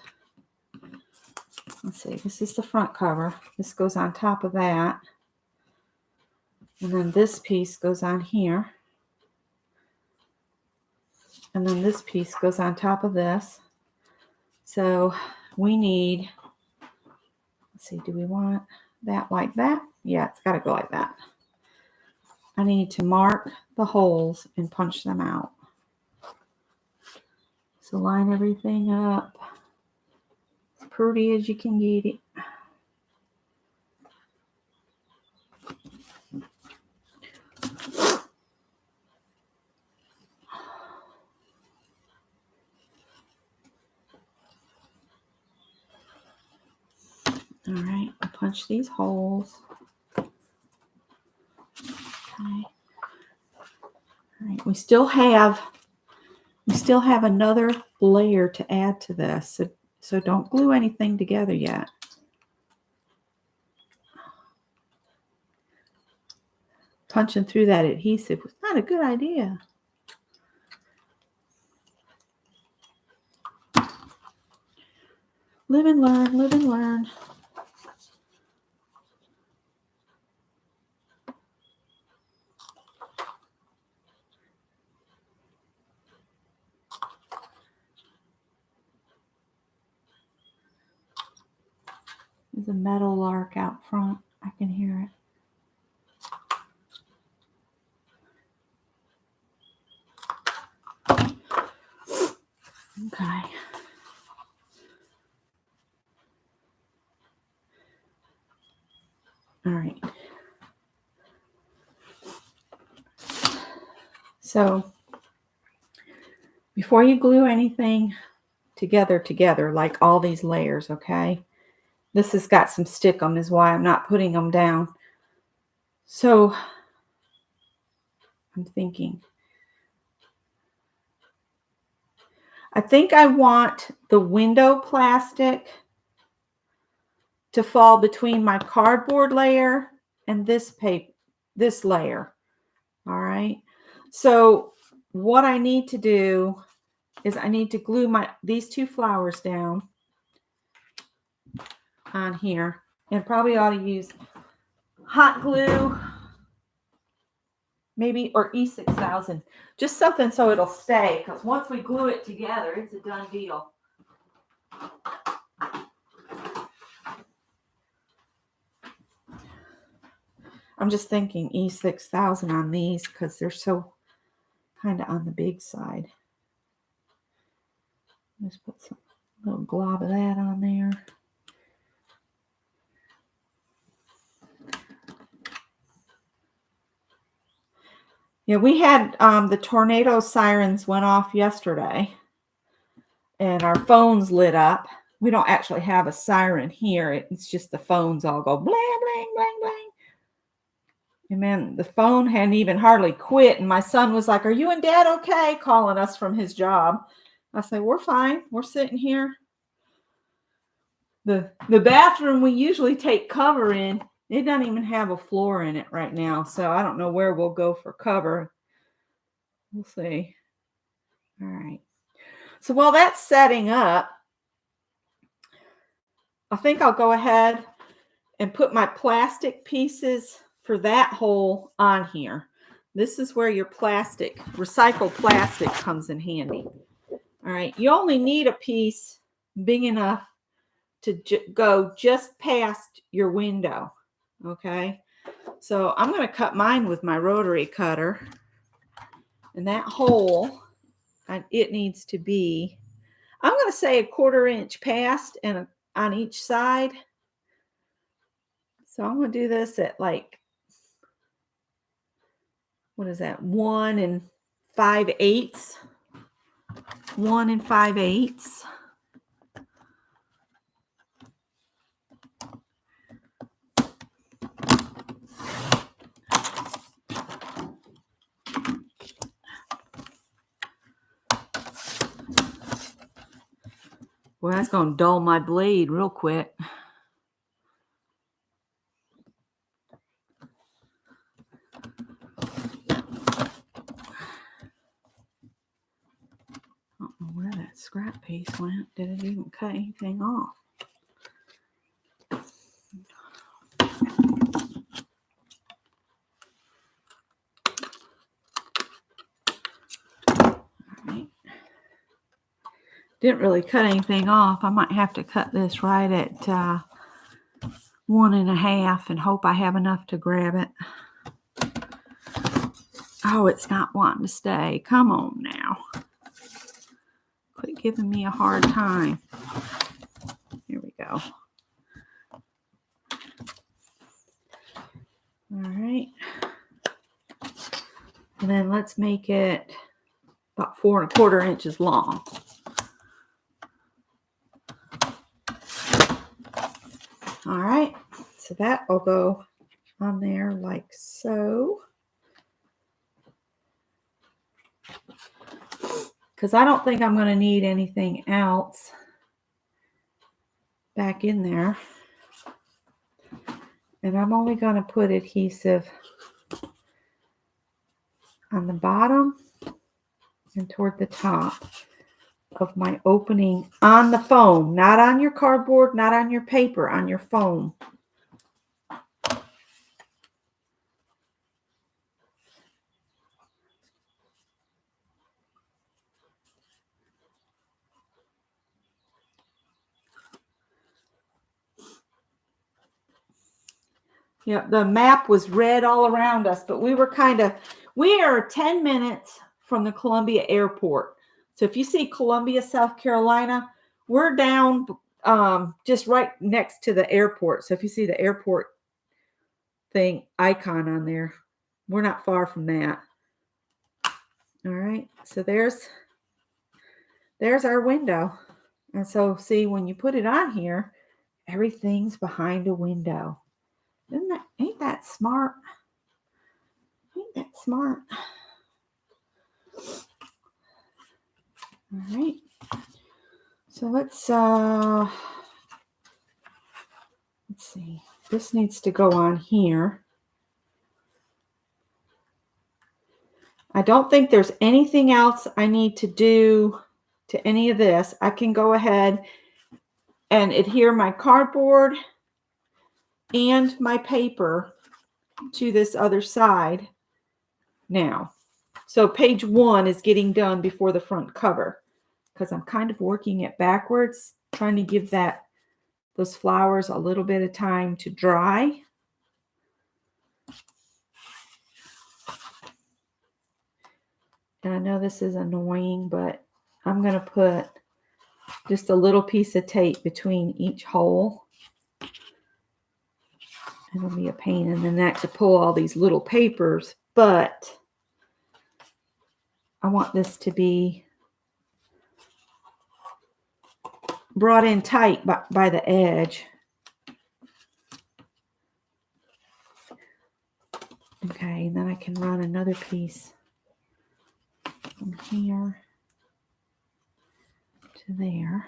Let's see, this is the front cover. This goes on top of that. And then this piece goes on here. And then this piece goes on top of this. So we need, let's see, do we want that like that? Yeah, it's got to go like that. I need to mark the holes and punch them out. So line everything up as pretty as you can get it. All right, I punch these holes. Okay. All right, we still have another layer to add to this. So don't glue anything together yet. Punching through that adhesive was not a good idea. Live and learn, live and learn. There's a meadow lark out front. I can hear it. Okay. All right. So before you glue anything together, like all these layers, okay? This has got some stick on, is why I'm not putting them down. So I'm thinking, I think I want the window plastic to fall between my cardboard layer and this layer. All right. So what I need to do is I need to glue these two flowers down on here, and probably ought to use hot glue, maybe, or E6000, just something so it'll stay, because once we glue it together, it's a done deal. I'm just thinking E6000 on these because they're so kind of on the big side. Let's put some little glob of that on there. Yeah, we had the tornado sirens went off yesterday, and our phones lit up. We don't actually have a siren here. It's just the phones all go blang, blang, blang, blang. And man, the phone hadn't even hardly quit. And my son was like, "Are you and Dad okay?" calling us from his job. I said, "We're fine. We're sitting here." The bathroom we usually take cover in, it doesn't even have a floor in it right now. So I don't know where we'll go for cover. We'll see. All right. So while that's setting up, I think I'll go ahead and put my plastic pieces for that hole on here. This is where your plastic, recycled plastic, comes in handy. All right. You only need a piece big enough to go just past your window. Okay. So I'm going to cut mine with my rotary cutter. And that hole, it needs to be, I'm going to say 1/4 inch past and on each side. So I'm going to do this at like, what is that? 1 5/8. 1 5/8. Well, that's going to dull my blade real quick. I don't know where that scrap piece went. Did it even cut anything off? All right. Didn't really cut anything off. I might have to cut this right at 1 1/2 and hope I have enough to grab it. Oh, it's not wanting to stay. Come on now. Quit giving me a hard time. Here we go. All right. And then let's make it about 4 1/4 inches long. All right. So that will go on there like so. Because I don't think I'm going to need anything else back in there. And I'm only going to put adhesive on the bottom and toward the top of my opening on the foam, not on your cardboard, not on your paper, on your foam. Yeah, the map was red all around us, but we are 10 minutes from the Columbia airport. So if you see Columbia, South Carolina, we're down just right next to the airport. So if you see the airport thing icon on there, we're not far from that. All right, so there's our window. And so see, when you put it on here, everything's behind a window. Ain't that smart? Ain't that smart? All right. So let's see. This needs to go on here. I don't think there's anything else I need to do to any of this. I can go ahead and adhere my cardboard and my paper to this other side now. So page 1 is getting done before the front cover because I'm kind of working it backwards, trying to give those flowers a little bit of time to dry. And I know this is annoying, but I'm going to put just a little piece of tape between each hole. It'll be a pain in the neck to pull all these little papers, but I want this to be brought in tight by the edge. Okay, and then I can run another piece from here to there.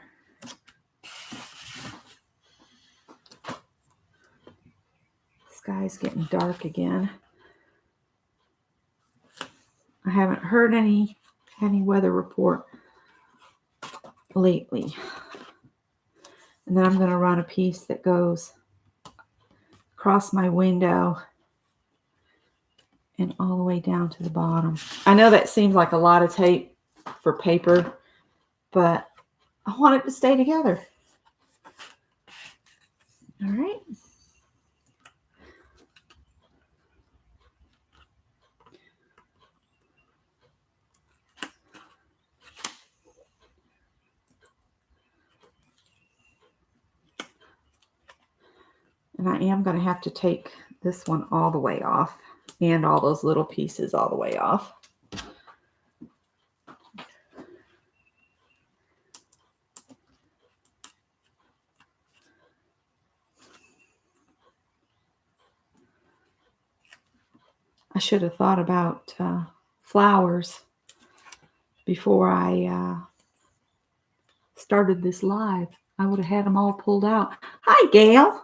Sky's getting dark again. I haven't heard any weather report lately. And then I'm going to run a piece that goes across my window and all the way down to the bottom. I know that seems like a lot of tape for paper, but I want it to stay together. All right. And I am going to have to take this one all the way off and all those little pieces all the way off. I should have thought about flowers before I started this live. I would have had them all pulled out. Hi, Gail.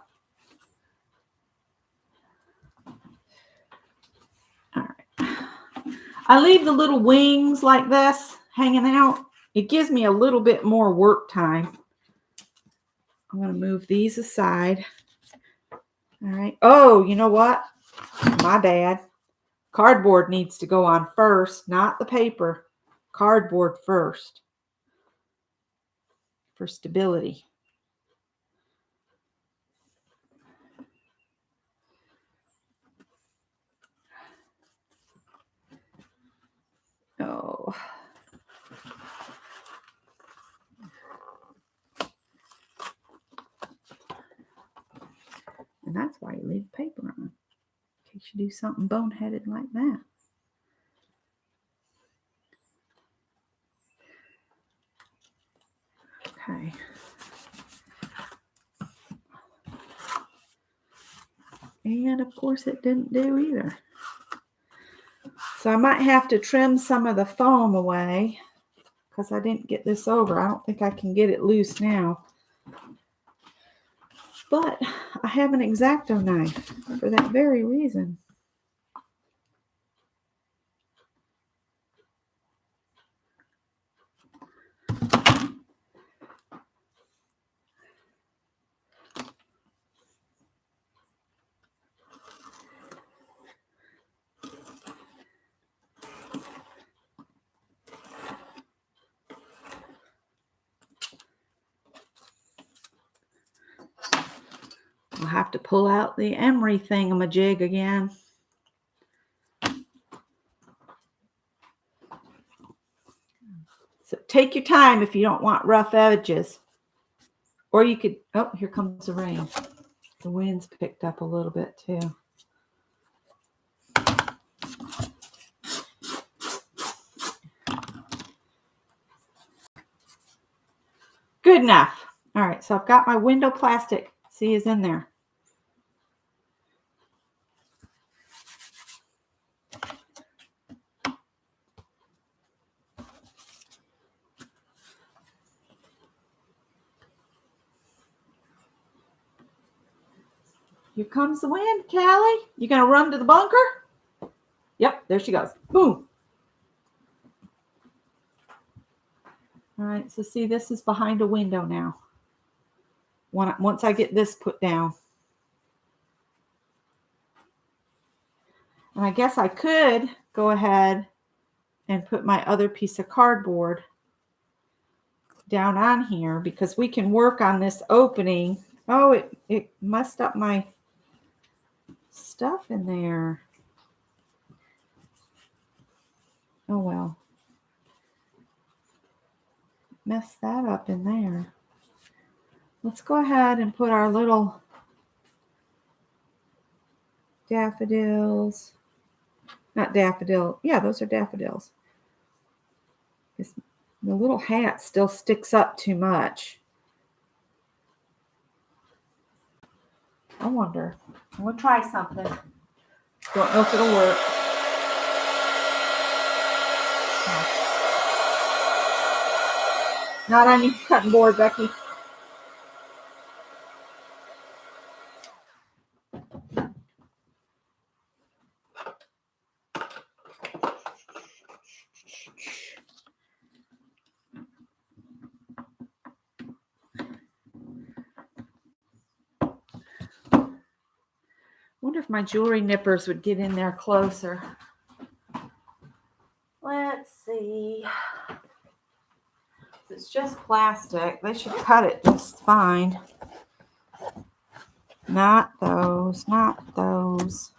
All right. I leave the little wings like this hanging out. It gives me a little bit more work time. I'm going to move these aside. All right. Oh, you know what? My bad. Cardboard needs to go on first, not the paper. Cardboard first for stability. Oh. And that's why you leave paper on, in case you do something boneheaded like that. Okay. And of course it didn't do either. So I might have to trim some of the foam away because I didn't get this over. I don't think I can get it loose now. But I have an X-Acto knife for that very reason. I'll have to pull out the emery thingamajig again. So take your time if you don't want rough edges. Or you could, oh, here comes the rain. The wind's picked up a little bit too. Good enough. All right, so I've got my window plastic. See, is in there. Here comes the wind, Callie. You gonna run to the bunker? Yep, there she goes. Boom. All right, so see, this is behind a window now. Once I get this put down. And I guess I could go ahead and put my other piece of cardboard down on here because we can work on this opening. Oh, it messed up my stuff in there. Oh well. Messed that up in there. Let's go ahead and put our little daffodils. Not daffodil. Yeah, those are daffodils. The little hat still sticks up too much. I wonder. I'm going to try something. Don't know if it'll work. Not on your cutting board, Becky. Wonder if my jewelry nippers would get in there closer. Let's see. It's just plastic. They should cut it just fine. Not those, not those.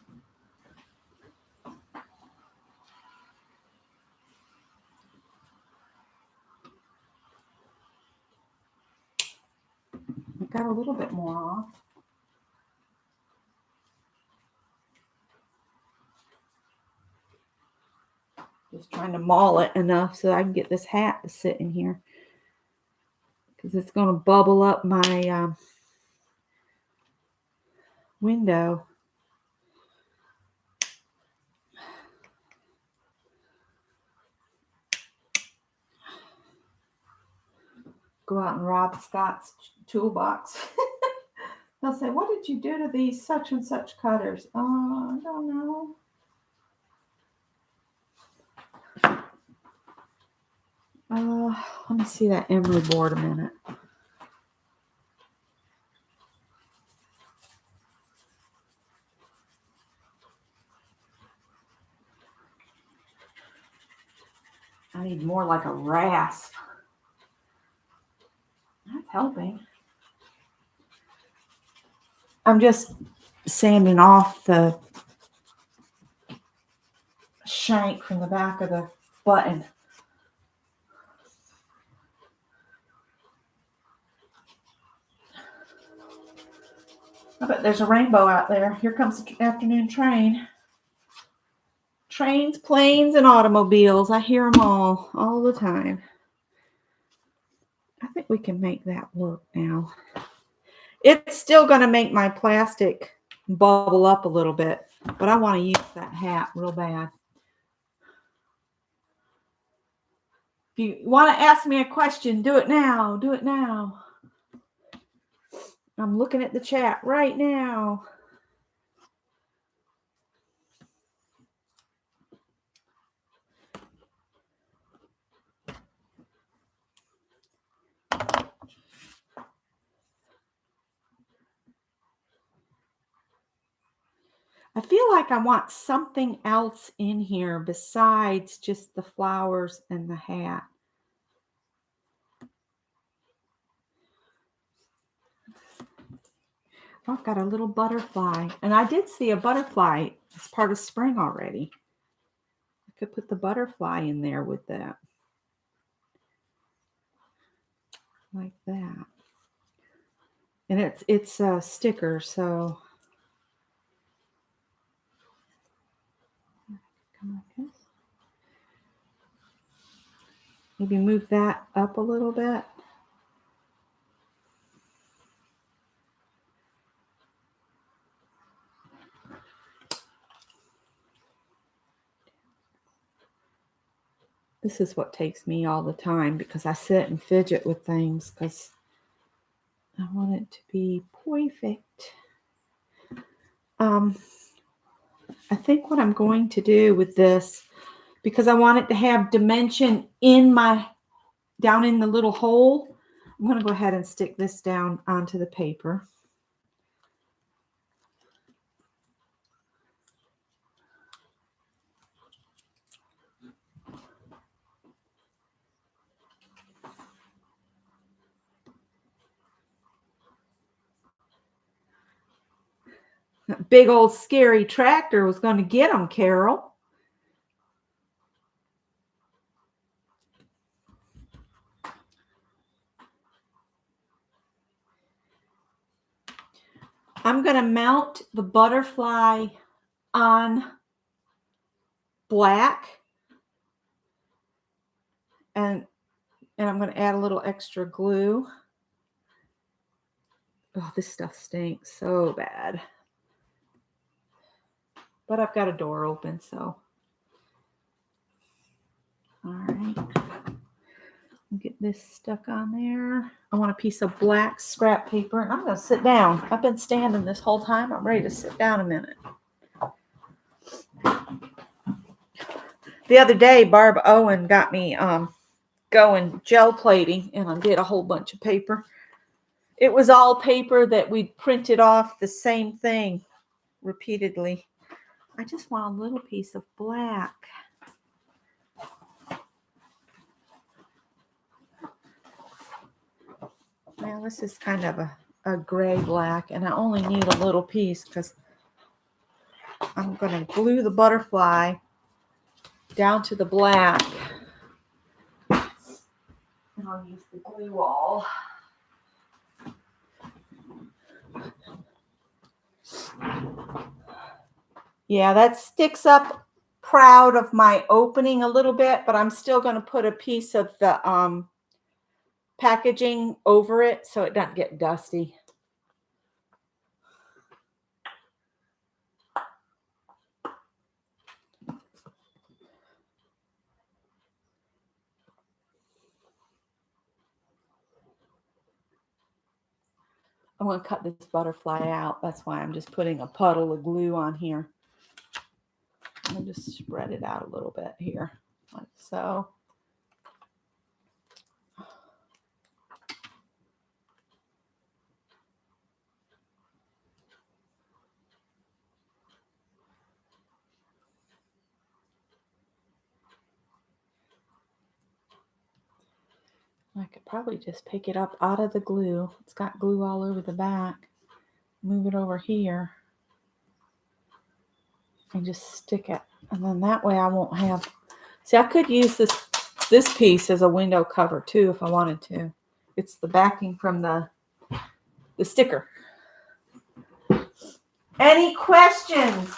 I got a little bit more off. Just trying to maul it enough so I can get this hat to sit in here. Because it's going to bubble up my window. Go out and rob Scott's toolbox. They'll say, what did you do to these such and such cutters? Oh, I don't know. Let me see that emery board a minute. I need more like a rasp. That's helping. I'm just sanding off the shank from the back of the button. I bet there's a rainbow out there. Here comes the afternoon train. Trains, planes, and automobiles. I hear them all the time. I think we can make that work now. It's still going to make my plastic bubble up a little bit, but I want to use that hat real bad. If you want to ask me a question, do it now. Do it now. I'm looking at the chat right now. I feel like I want something else in here besides just the flowers and the hat. Oh, I've got a little butterfly. And I did see a butterfly as part of spring already. I could put the butterfly in there with that. Like that. And it's a sticker, so come like this. Maybe move that up a little bit. This is what takes me all the time because I sit and fidget with things because I want it to be perfect. I think what I'm going to do with this, because I want it to have dimension in my down in the little hole. I'm going to go ahead and stick this down onto the paper. That big old scary tractor was going to get them, Carol. I'm going to mount the butterfly on black, and I'm going to add a little extra glue. Oh, this stuff stinks so bad. But I've got a door open, so. All right. Get this stuck on there. I want a piece of black scrap paper, and I'm going to sit down. I've been standing this whole time. I'm ready to sit down a minute. The other day, Barb Owen got me going gel plating, and I did a whole bunch of paper. It was all paper that we printed off the same thing repeatedly. I just want a little piece of black. Well, this is kind of a gray black, and I only need a little piece because I'm going to glue the butterfly down to the black. And I'll use the glue wall. Yeah, that sticks up proud of my opening a little bit, but I'm still going to put a piece of the packaging over it so it doesn't get dusty. I'm going to cut this butterfly out. That's why I'm just putting a puddle of glue on here. I'm going to just spread it out a little bit here, like so. I could probably just pick it up out of the glue. It's got glue all over the back. Move it over here and just stick it. And then that way I won't have, see, I could use this piece as a window cover too if I wanted to. It's the backing from the sticker. Any questions?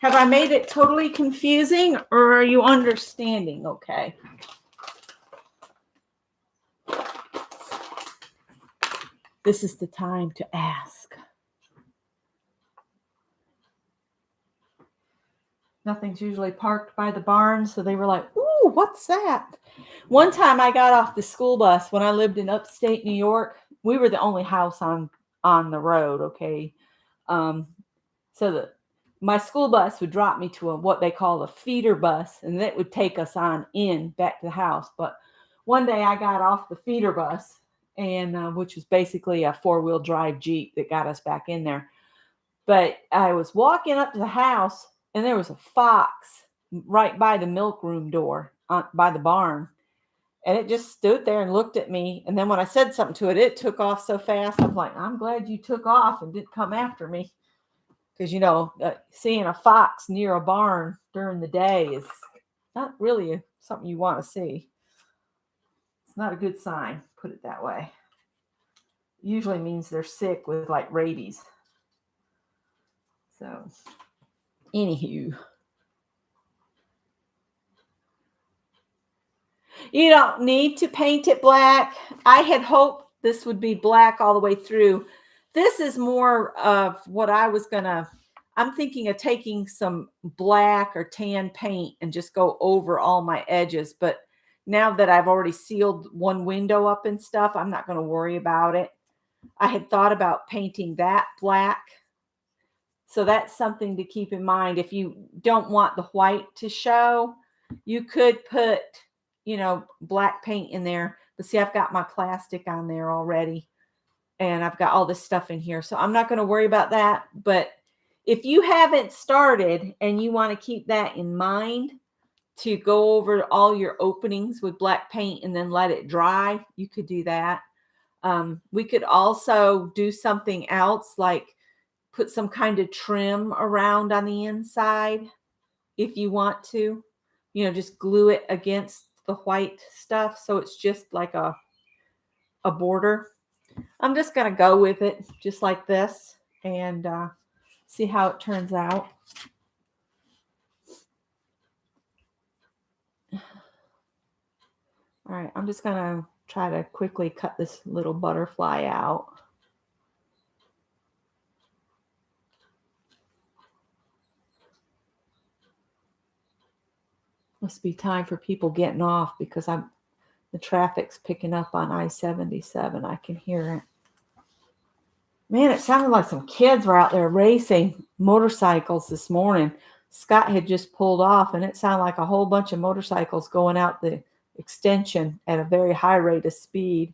Have I made it totally confusing, or are you understanding okay? This is the time to ask. Nothing's usually parked by the barn, so they were like, ooh, what's that? One time I got off the school bus when I lived in upstate New York. We were the only house on the road, okay? So my school bus would drop me to what they call a feeder bus, and that would take us on in back to the house. But one day I got off the feeder bus, and which was basically a four-wheel drive Jeep that got us back in there. But I was walking up to the house, and there was a fox right by the milk room door by the barn. And it just stood there and looked at me. And then when I said something to it, it took off so fast. I'm like, I'm glad you took off and didn't come after me. Because, you know, seeing a fox near a barn during the day is not really something you want to see. It's not a good sign, put it that way. Usually means they're sick with like rabies. So, anywho. You don't need to paint it black. I had hoped this would be black all the way through. This is more of what I was I'm thinking of taking some black or tan paint and just go over all my edges. But now that I've already sealed one window up and stuff, I'm not going to worry about it. I had thought about painting that black. So that's something to keep in mind. If you don't want the white to show, you could put black paint in there. But see, I've got my plastic on there already. And I've got all this stuff in here. So I'm not going to worry about that. But if you haven't started and you want to keep that in mind to go over all your openings with black paint and then let it dry, you could do that. We could also do something else, like put some kind of trim around on the inside if you want to. Just glue it against the white stuff so it's just like a border. I'm just going to go with it just like this and see how it turns out. All right, I'm just going to try to quickly cut this little butterfly out. Must be time for people getting off because the traffic's picking up on I-77. I can hear it. Man, it sounded like some kids were out there racing motorcycles this morning. Scott had just pulled off, and it sounded like a whole bunch of motorcycles going out the extension at a very high rate of speed.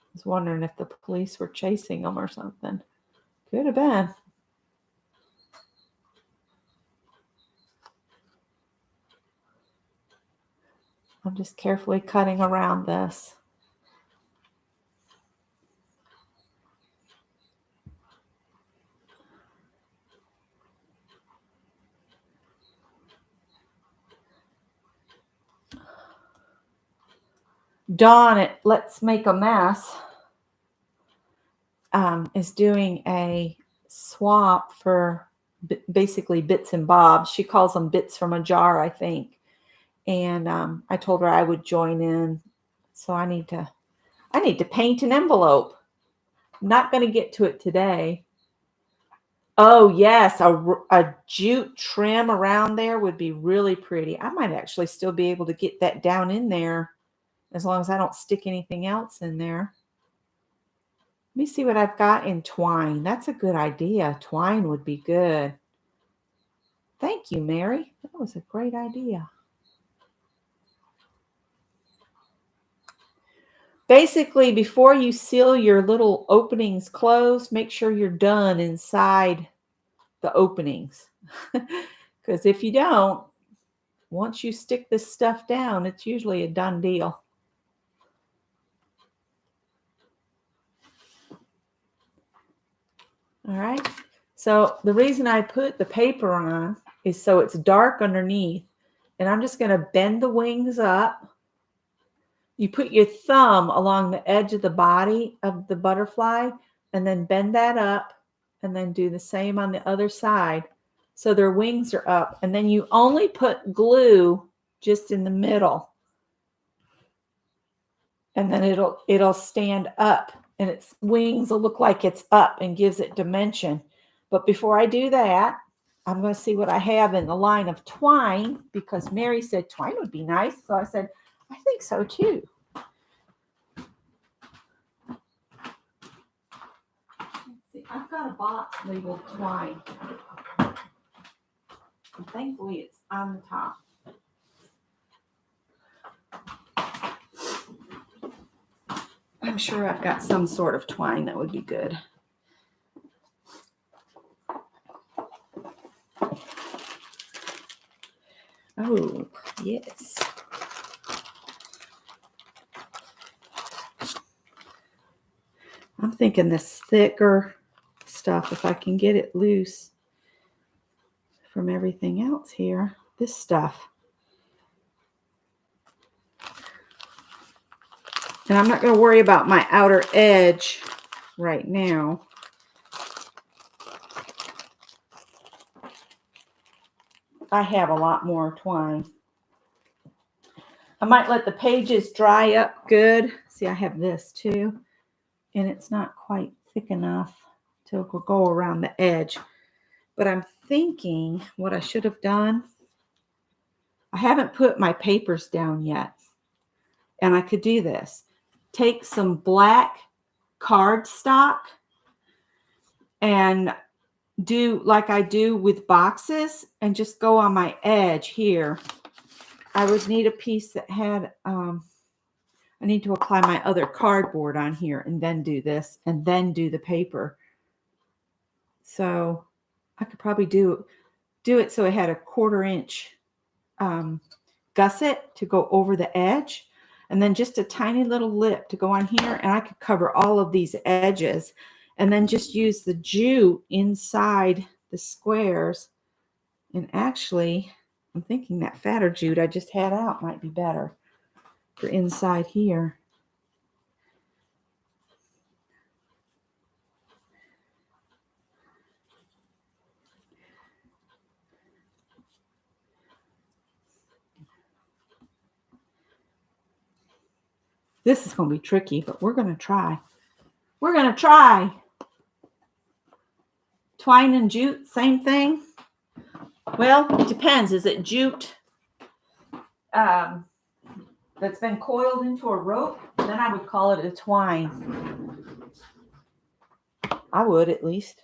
I was wondering if the police were chasing them or something. Could have been. I'm just carefully cutting around this. Dawn at Let's Make a Mess is doing a swap for basically bits and bobs. She calls them bits from a jar, I think. And I told her I would join in. So I need to paint an envelope. I'm not going to get to it today. Oh, yes. A jute trim around there would be really pretty. I might actually still be able to get that down in there as long as I don't stick anything else in there. Let me see what I've got in twine. That's a good idea. Twine would be good. Thank you, Mary. That was a great idea. Basically, before you seal your little openings closed, make sure you're done inside the openings. Because if you don't, once you stick this stuff down, it's usually a done deal. All right. So the reason I put the paper on is so it's dark underneath. And I'm just going to bend the wings up. You put your thumb along the edge of the body of the butterfly and then bend that up and then do the same on the other side. So their wings are up. And then you only put glue just in the middle. And then it'll stand up and its wings will look like it's up and gives it dimension. But before I do that, I'm going to see what I have in the line of twine because Mary said twine would be nice. So I said, I think so too. Let's see, I've got a box labeled twine. And thankfully it's on the top. I'm sure I've got some sort of twine that would be good. Oh, yes. I'm thinking this thicker stuff, if I can get it loose from everything else here, this stuff. And I'm not going to worry about my outer edge right now. I have a lot more twine. I might let the pages dry up good. See, I have this too. And it's not quite thick enough to go around the edge. But I'm thinking what I should have done. I haven't put my papers down yet. And I could do this. Take some black cardstock and do like I do with boxes and just go on my edge here I would need a piece that had, I need to apply my other cardboard on here and then do this and then do the paper. So I could probably do it so it had a 1/4 inch gusset to go over the edge, and then just a tiny little lip to go on here, and I could cover all of these edges and then just use the jute inside the squares. And actually, I'm thinking that fatter jute I just had out might be better for inside here. This is going to be tricky, but we're going to try. We're going to try. Twine and jute, same thing? Well, it depends. Is it jute that's been coiled into a rope? Then I would call it a twine. I would, at least.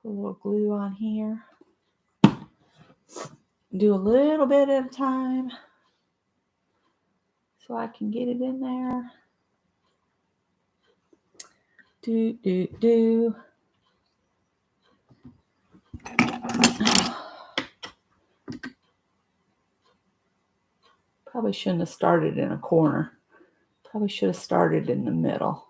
Put a little glue on here. Do a little bit at a time so I can get it in there. Do. Probably shouldn't have started in a corner. Probably should have started in the middle.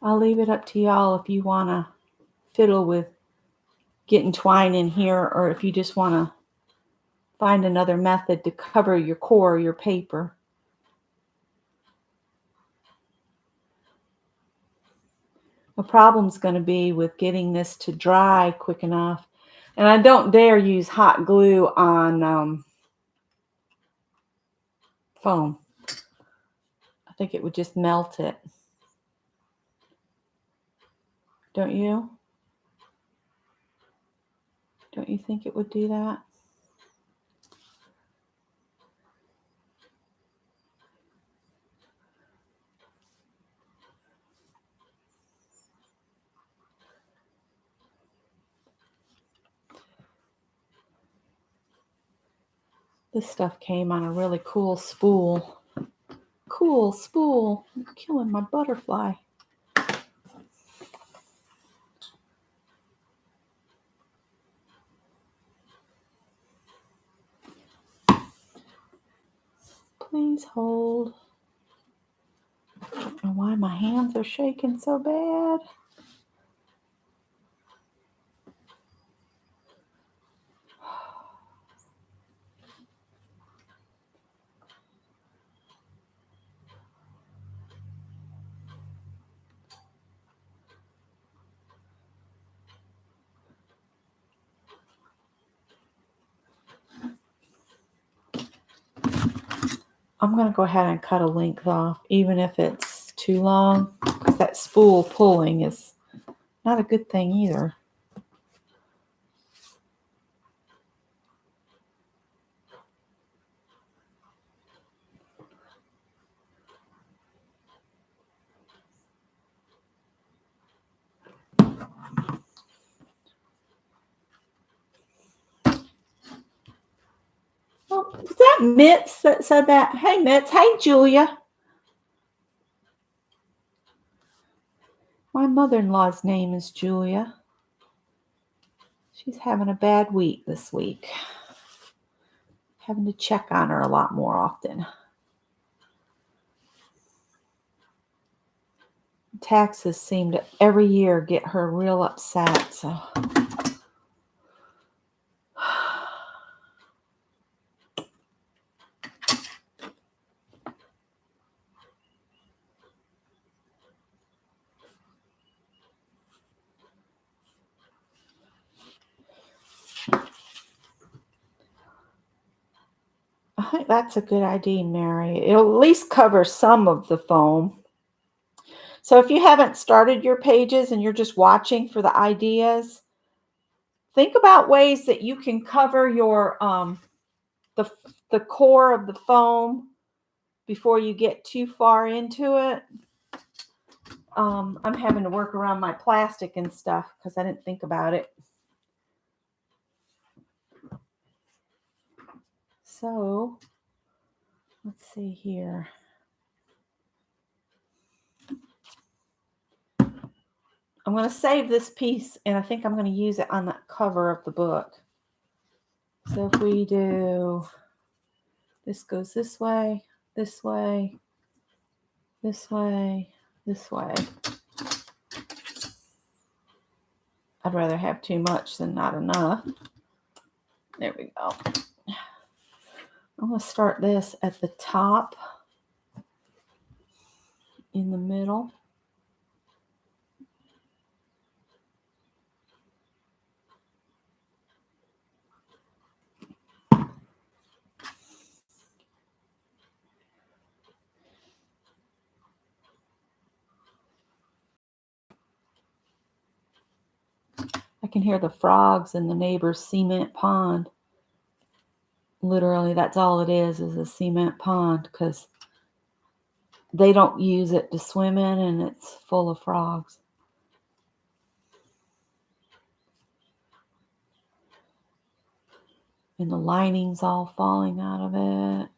I'll leave it up to y'all if you want to fiddle with getting twine in here, or if you just want to find another method to cover your core, your paper. The problem's going to be with getting this to dry quick enough. And I don't dare use hot glue on foam. I think it would just melt it. Don't you? Don't you think it would do that? This stuff came on a really cool spool. Cool spool. I'm killing my butterfly. Please hold. I don't know why my hands are shaking so bad. I'm going to go ahead and cut a length off, even if it's too long, because that spool pulling is not a good thing either. Oh, was that Mitz that said that? Hey, Mitz. Hey, Julia. My mother-in-law's name is Julia. She's having a bad week this week. Having to check on her a lot more often. Taxes seem to every year get her real upset, so... think that's a good idea, Mary. It'll at least cover some of the foam. So if you haven't started your pages and you're just watching for the ideas, think about ways that you can cover your the core of the foam before you get too far into it. I'm having to work around my plastic and stuff because I didn't think about it. So let's see here. I'm going to save this piece, and I think I'm going to use it on the cover of the book. So if we do, this goes this way, this way, this way, this way. I'd rather have too much than not enough. There we go. I'm going to start this at the top, in the middle. I can hear the frogs in the neighbor's cement pond. Literally, that's all it is a cement pond, because they don't use it to swim in, and it's full of frogs. And the lining's all falling out of it.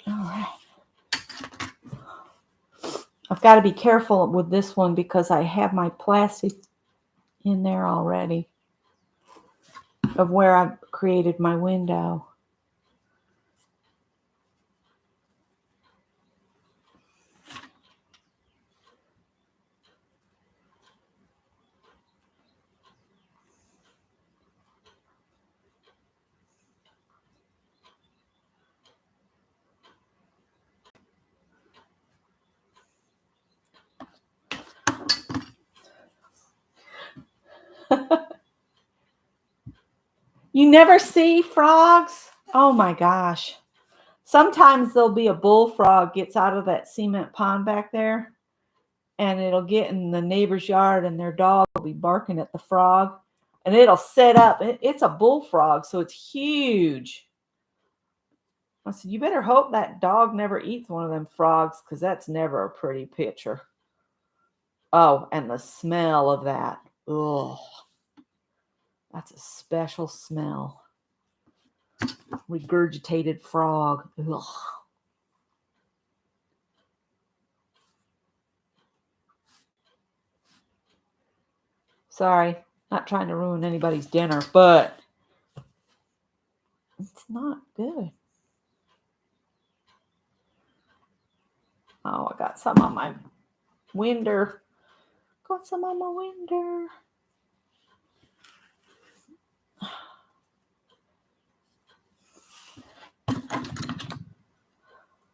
All right. I've got to be careful with this one because I have my plastic in there already of where I've created my window. You never see frogs? Oh my gosh. Sometimes there'll be a bullfrog gets out of that cement pond back there, and it'll get in the neighbor's yard, and their dog will be barking at the frog, and it'll set up. It's a bullfrog, so it's huge. I said, you better hope that dog never eats one of them frogs, because that's never a pretty picture. Oh, and the smell of that. Ugh. That's a special smell. Regurgitated frog. Ugh. Sorry, not trying to ruin anybody's dinner, but it's not good. Oh, I got some on my winder. Got some on my winder.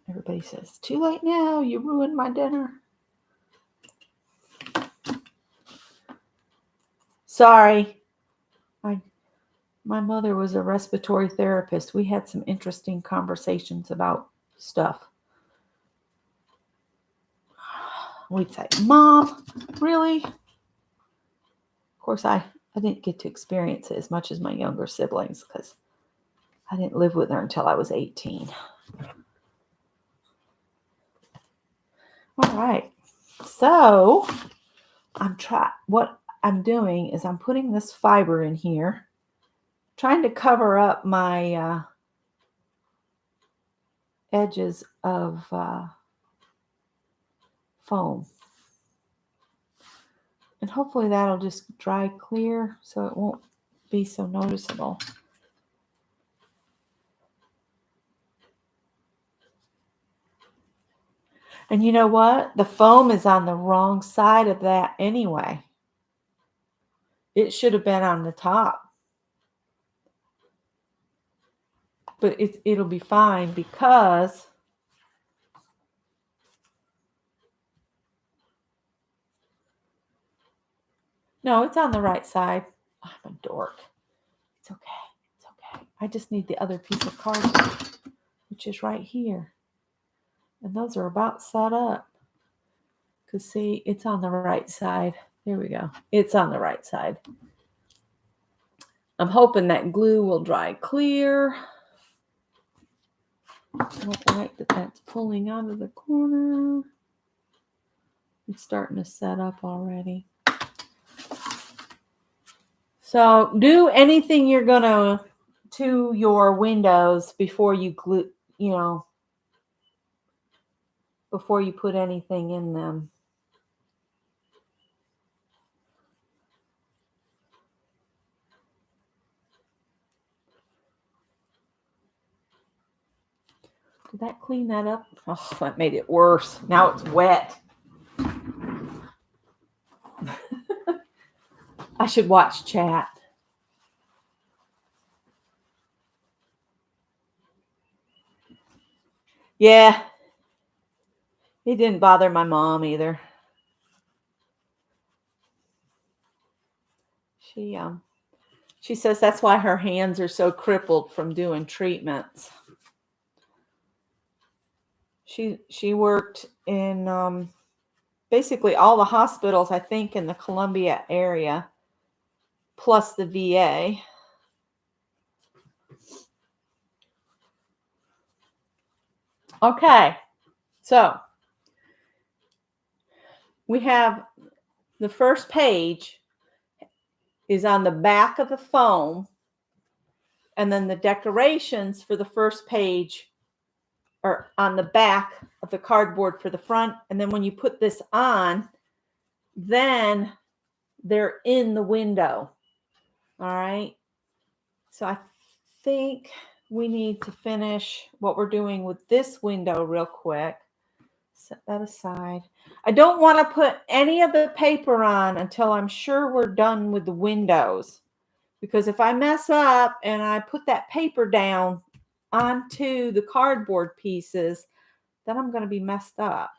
Everybody says, too late now, you ruined my dinner. Sorry. My mother was a respiratory therapist. We had some interesting conversations about stuff. We'd say, Mom, really? Of course, I didn't get to experience it as much as my younger siblings because I didn't live with her until I was 18. All right. So what I'm doing is I'm putting this fiber in here, trying to cover up my edges of foam. And hopefully that'll just dry clear so it won't be so noticeable. And you know what? The foam is on the wrong side of that anyway. It should have been on the top. But it'll be fine because No, it's on the right side. I'm a dork. It's okay. It's okay. I just need the other piece of cardboard, which is right here. And those are about set up. Because see, it's on the right side. There we go. It's on the right side. I'm hoping that glue will dry clear. I don't like that that's pulling out of the corner. It's starting to set up already. So do anything you're going to your windows before you glue, before you put anything in them. Did that clean that up? Oh, that made it worse. Now it's wet. I should watch chat. Yeah. It didn't bother my mom either. She says that's why her hands are so crippled from doing treatments. She worked in basically all the hospitals, I think, in the Columbia area, plus the VA. Okay, so we have the first page is on the back of the foam, and then the decorations for the first page are on the back of the cardboard for the front. And then when you put this on, then they're in the window. All right. So I think we need to finish what we're doing with this window real quick. Set that aside. I don't want to put any of the paper on until I'm sure we're done with the windows. Because if I mess up and I put that paper down onto the cardboard pieces, then I'm going to be messed up.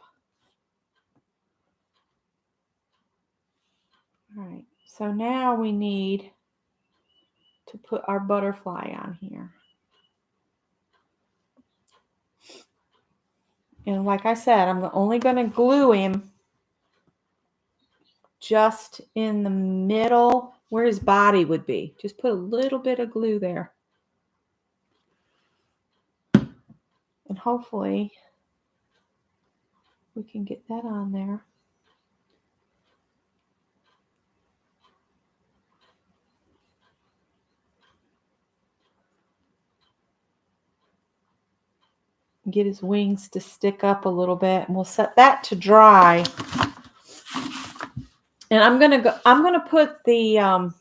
All right. So now we need to put our butterfly on here. And like I said, I'm only going to glue him just in the middle where his body would be. Just put a little bit of glue there. And hopefully we can get that on there. Get his wings to stick up a little bit, and we'll set that to dry. And I'm gonna put the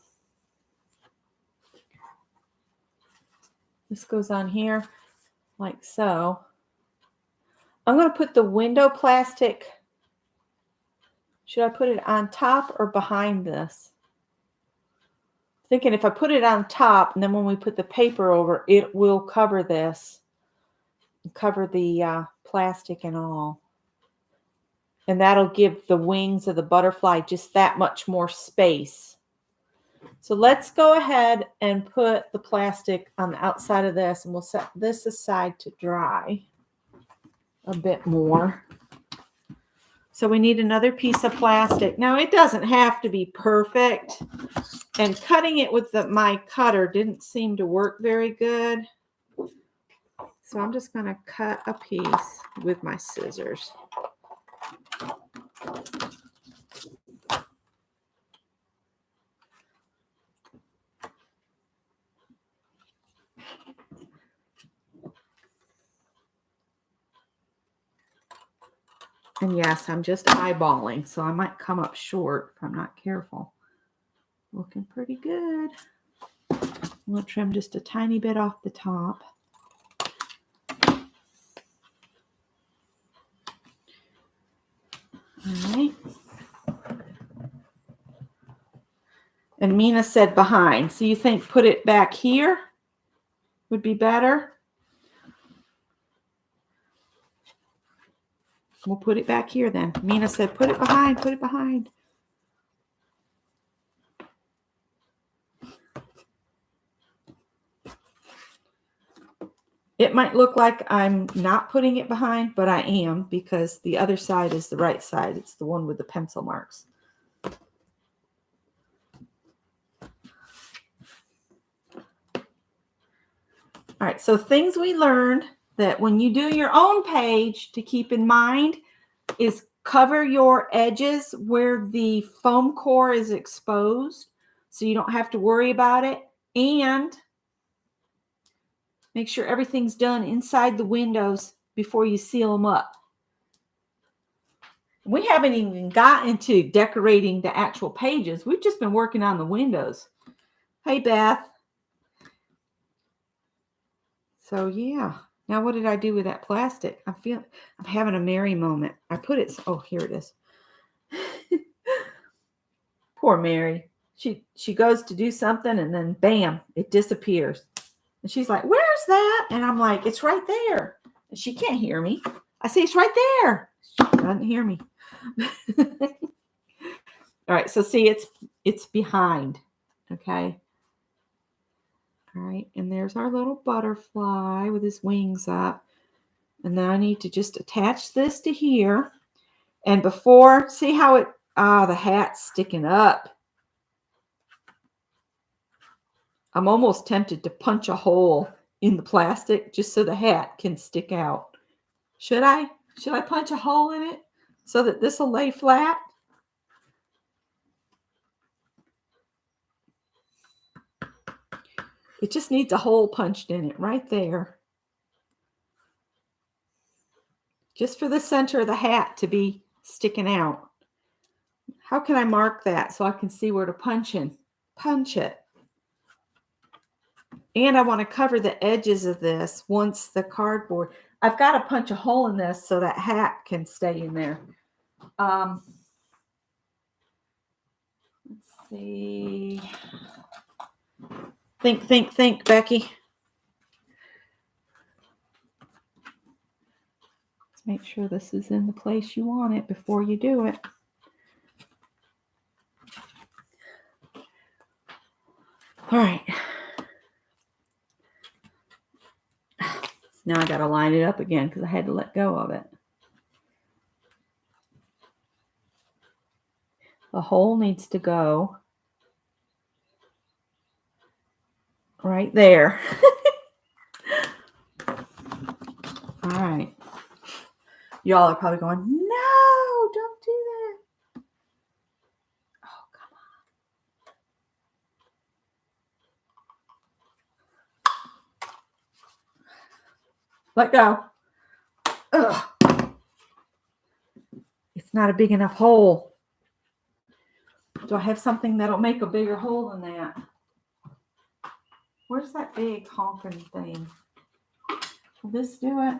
this goes on here like so. I'm gonna put the window plastic. Should I put it on top or behind this? Thinking if I put it on top, and then when we put the paper over, it will cover this, cover the plastic and all. And that'll give the wings of the butterfly just that much more space. So let's go ahead and put the plastic on the outside of this, and we'll set this aside to dry a bit more. So we need another piece of plastic. Now it doesn't have to be perfect, and cutting it with my cutter didn't seem to work very good. So I'm just going to cut a piece with my scissors. And yes, I'm just eyeballing, so I might come up short if I'm not careful. Looking pretty good. I'm going to trim just a tiny bit off the top. All right. And Mina said behind. So you think put it back here would be better? We'll put it back here then. Mina said put it behind, put it behind. It might look like I'm not putting it behind, but I am, because the other side is the right side. It's the one with the pencil marks. All right, so things we learned that when you do your own page to keep in mind is cover your edges where the foam core is exposed so you don't have to worry about it, and make sure everything's done inside the windows before you seal them up. We haven't even gotten to decorating the actual pages. We've just been working on the windows. Hey, Beth. So yeah. Now what did I do with that plastic? I'm having a Mary moment. I put it, oh, here it is. Poor Mary. She goes to do something and then bam, it disappears. And she's like, "Where's that?" And I'm like, "It's right there." And she can't hear me. I say, "It's right there." She doesn't hear me. All right, so see, it's behind. Okay. All right, and there's our little butterfly with his wings up. And then I need to just attach this to here. And before, see how it, the hat's sticking up. I'm almost tempted to punch a hole in the plastic just so the hat can stick out. Should I? Should I punch a hole in it so that this will lay flat? It just needs a hole punched in it right there. Just for the center of the hat to be sticking out. How can I mark that so I can see where to punch in? Punch it. And I want to cover the edges of this once the cardboard. I've got to punch a hole in this so that hat can stay in there. Let's see. Think, Becky. Let's make sure this is in the place you want it before you do it. All right. Now I got to line it up again because I had to let go of it. The hole needs to go right there. All right. Y'all are probably going, "No, don't do that." Oh, come on. Let go. Ugh. It's not a big enough hole. Do I have something that'll make a bigger hole than that? Where's that big honking thing? Will this do it?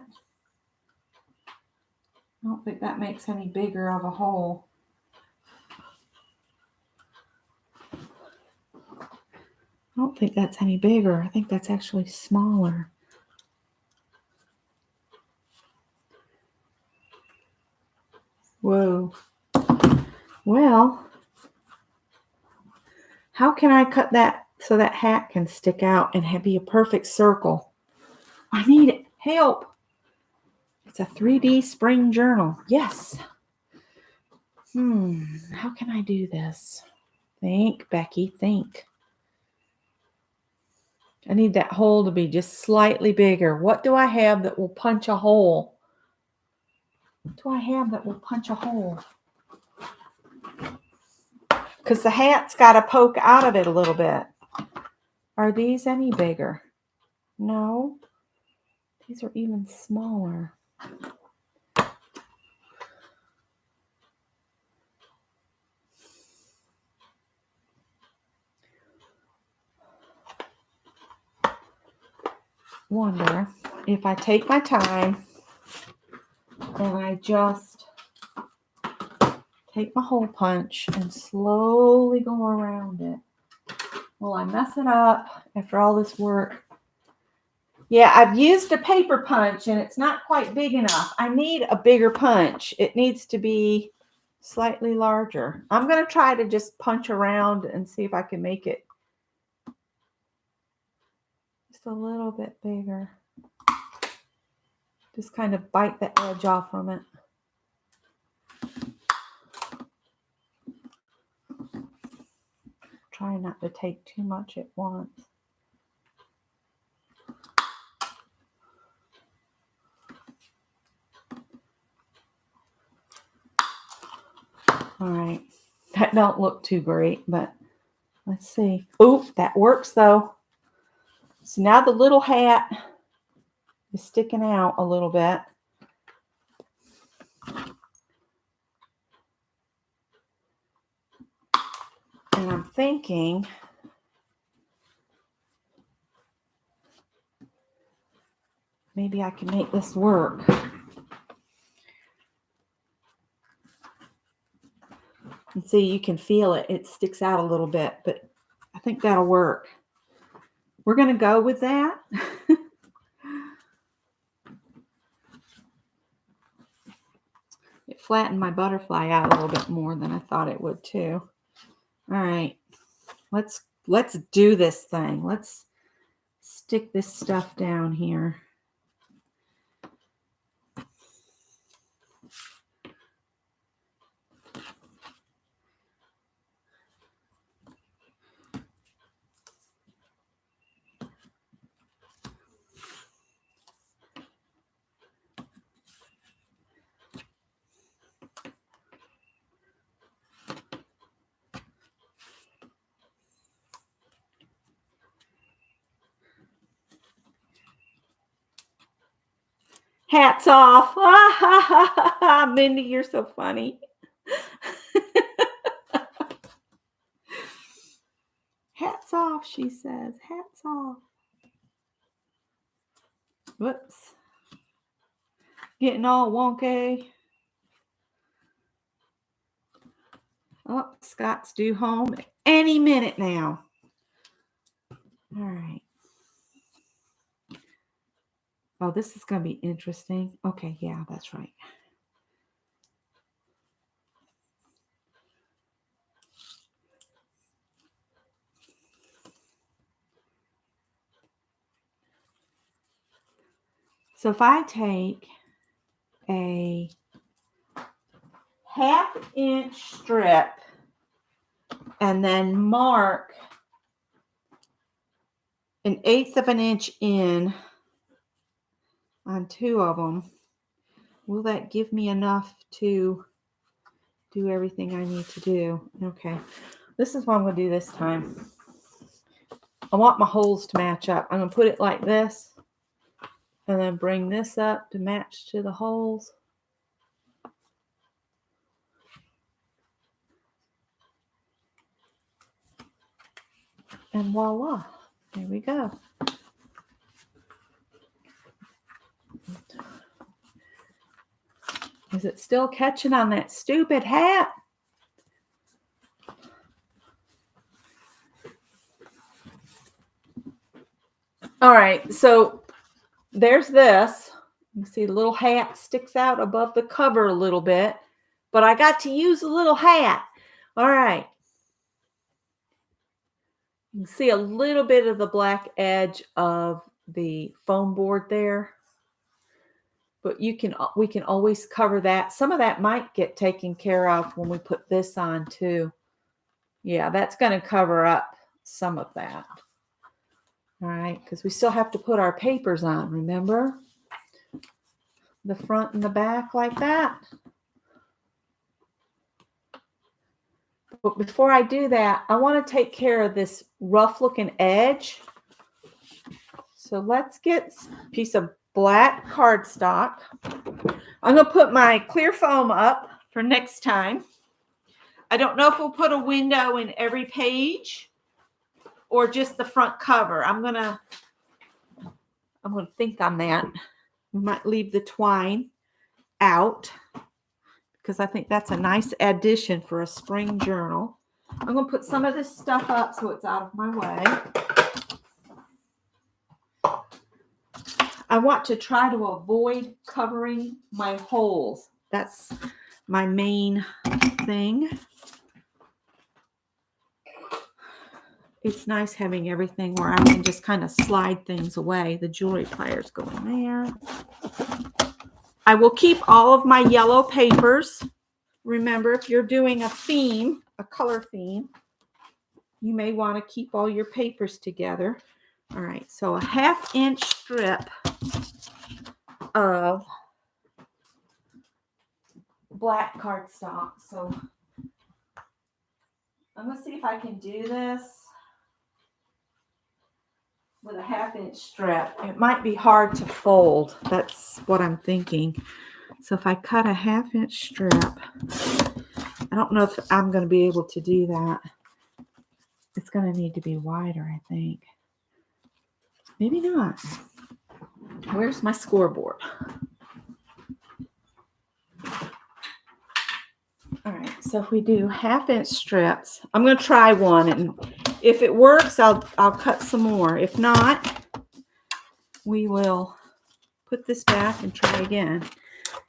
I don't think that makes any bigger of a hole. I don't think that's any bigger. I think that's actually smaller. Whoa. Well, how can I cut that so that hat can stick out and be a perfect circle? I need help. It's a 3D spring journal. Yes. How can I do this? Think, Becky, think. I need that hole to be just slightly bigger. What do I have that will punch a hole? What do I have that will punch a hole? Because the hat's got to poke out of it a little bit. Are these any bigger? No. These are even smaller. Wonder if I take my time and I just take my hole punch and slowly go around it. Will I mess it up after all this work? Yeah, I've used a paper punch and it's not quite big enough. I need a bigger punch. It needs to be slightly larger. I'm going to try to just punch around and see if I can make it just a little bit bigger. Just kind of bite the edge off from it. Try not to take too much at once. All right. That don't look too great, but let's see. Oh, that works though. So now the little hat is sticking out a little bit. And I'm thinking maybe I can make this work. And see, you can feel it. It sticks out a little bit, but I think that'll work. We're going to go with that. It flattened my butterfly out a little bit more than I thought it would too. All right. Let's do this thing. Let's stick this stuff down here. Hats off. Mindy, you're so funny. Hats off, she says. Hats off. Whoops. Getting all wonky. Oh, Scott's due home any minute now. All right. Oh, this is going to be interesting. Okay, yeah, that's right. So if I take a 1/2 inch strip and then mark 1/8 of an inch in on 2 of them, will that give me enough to do everything I need to do? Okay, this is what I'm going to do this time. I want my holes to match up. I'm going to put it like this and then bring this up to match to the holes. And voila, there we go. Is it still catching on that stupid hat? All right, so there's this. You see the little hat sticks out above the cover a little bit, but I got to use a little hat. All right. You can see a little bit of the black edge of the foam board there, but we can always cover that. Some of that might get taken care of when we put this on too. Yeah, that's going to cover up some of that. All right, because we still have to put our papers on, remember? The front and the back like that. But before I do that, I want to take care of this rough looking edge. So let's get a piece of black cardstock. I'm going to put my clear foam up for next time. I don't know if we'll put a window in every page or just the front cover. I'm going to think on that. We might leave the twine out because I think that's a nice addition for a spring journal. I'm going to put some of this stuff up so it's out of my way. I want to try to avoid covering my holes. That's my main thing. It's nice having everything where I can just kind of slide things away. The jewelry pliers go in there. I will keep all of my yellow papers. Remember, if you're doing a theme, a color theme, you may want to keep all your papers together. All right, so a 1/2 inch strip of black cardstock. So I'm going to see if I can do this with a 1/2 inch strip. It might be hard to fold. That's what I'm thinking. So if I cut a 1/2 inch strip, I don't know if I'm going to be able to do that. It's going to need to be wider, I think. Maybe not. Where's my scoreboard? All right, so if we do 1/2 inch strips, I'm going to try one, and if it works, I'll cut some more. If not, we will put this back and try again,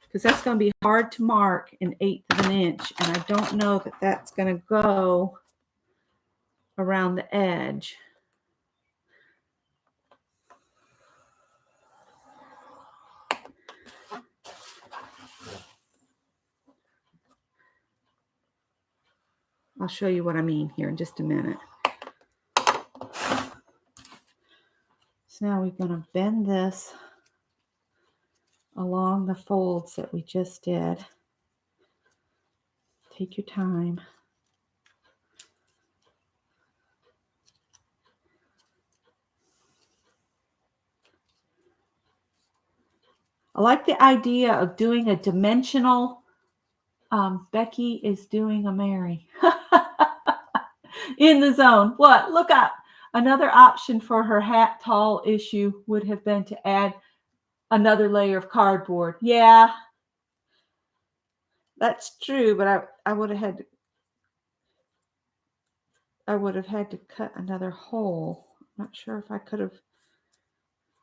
because that's going to be hard to mark an 1/8 of an inch, and I don't know that that's going to go around the edge. I'll show you what I mean here in just a minute. So now we're going to bend this along the folds that we just did. Take your time. I like the idea of doing a dimensional. Becky is doing a Mary. In the zone. What? Look up. Another option for her hat tall issue would have been to add another layer of cardboard. Yeah, that's true, but I would have had to cut another hole. Not sure if I could have.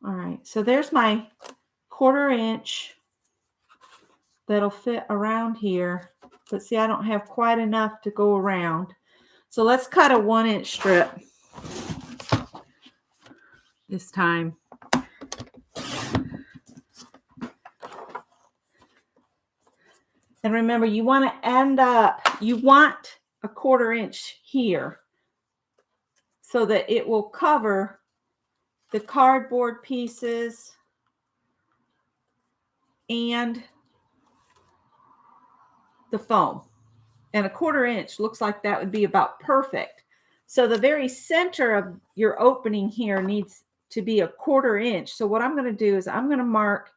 All right, so there's my 1/4 inch that'll fit around here. But see, I don't have quite enough to go around. So let's cut a 1 inch strip this time. And remember, you want to you want a 1/4 inch here so that it will cover the cardboard pieces and the foam. And a 1/4 inch looks like that would be about perfect. So the very center of your opening here needs to be a 1/4 inch. So what I'm going to do is I'm going to mark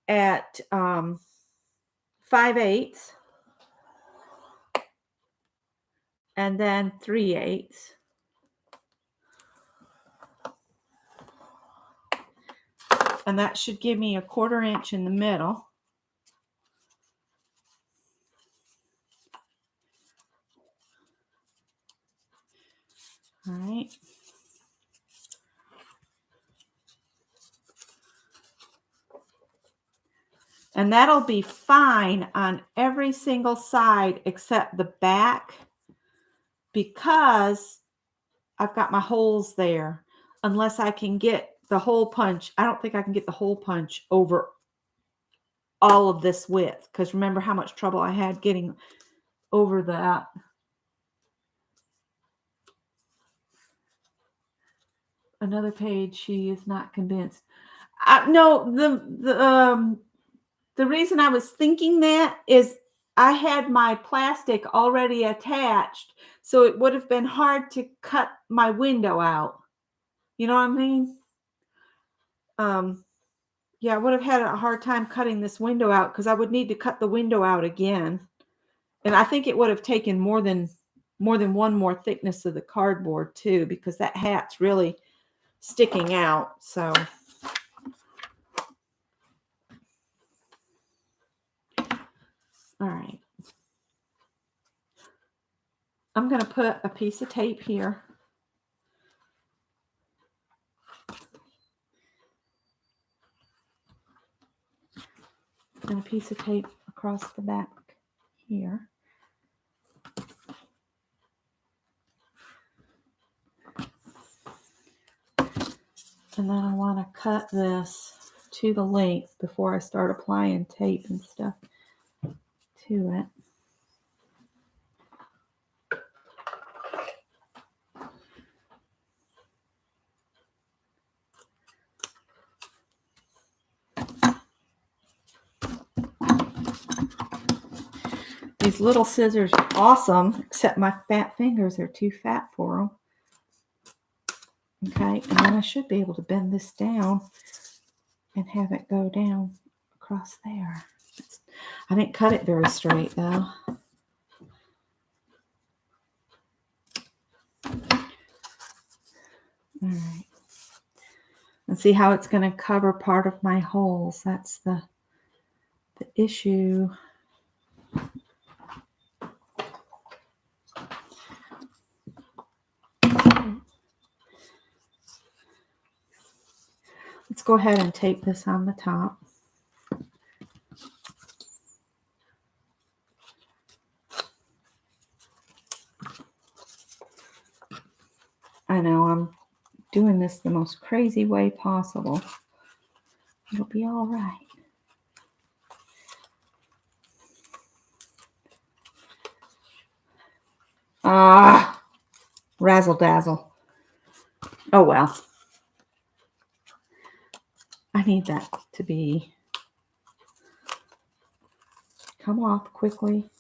at 5/8 and then 3/8. And that should give me a 1/4 inch in the middle. All right. And that'll be fine on every single side except the back, because I've got my holes there. Unless I can get the hole punch. I don't think I can get the hole punch over all of this width, because remember how much trouble I had getting over that. Another page, she is not convinced. No, the reason I was thinking that is I had my plastic already attached, so it would have been hard to cut my window out. You know what I mean? Yeah, I would have had a hard time cutting this window out because I would need to cut the window out again. And I think it would have taken more than one more thickness of the cardboard too, because that hat's really sticking out. So all right. I'm going to put a piece of tape here. And a piece of tape across the back here. And then I want to cut this to the length before I start applying tape and stuff to it. These little scissors are awesome, except my fat fingers are too fat for them. Okay, and then I should be able to bend this down and have it go down across there. I didn't cut it very straight though. All right. And see how it's going to cover part of my holes. That's the issue. Let's go ahead and tape this on the top. I know I'm doing this the most crazy way possible. It'll be all right. Ah, razzle dazzle. Oh well. I need that to be come off quickly.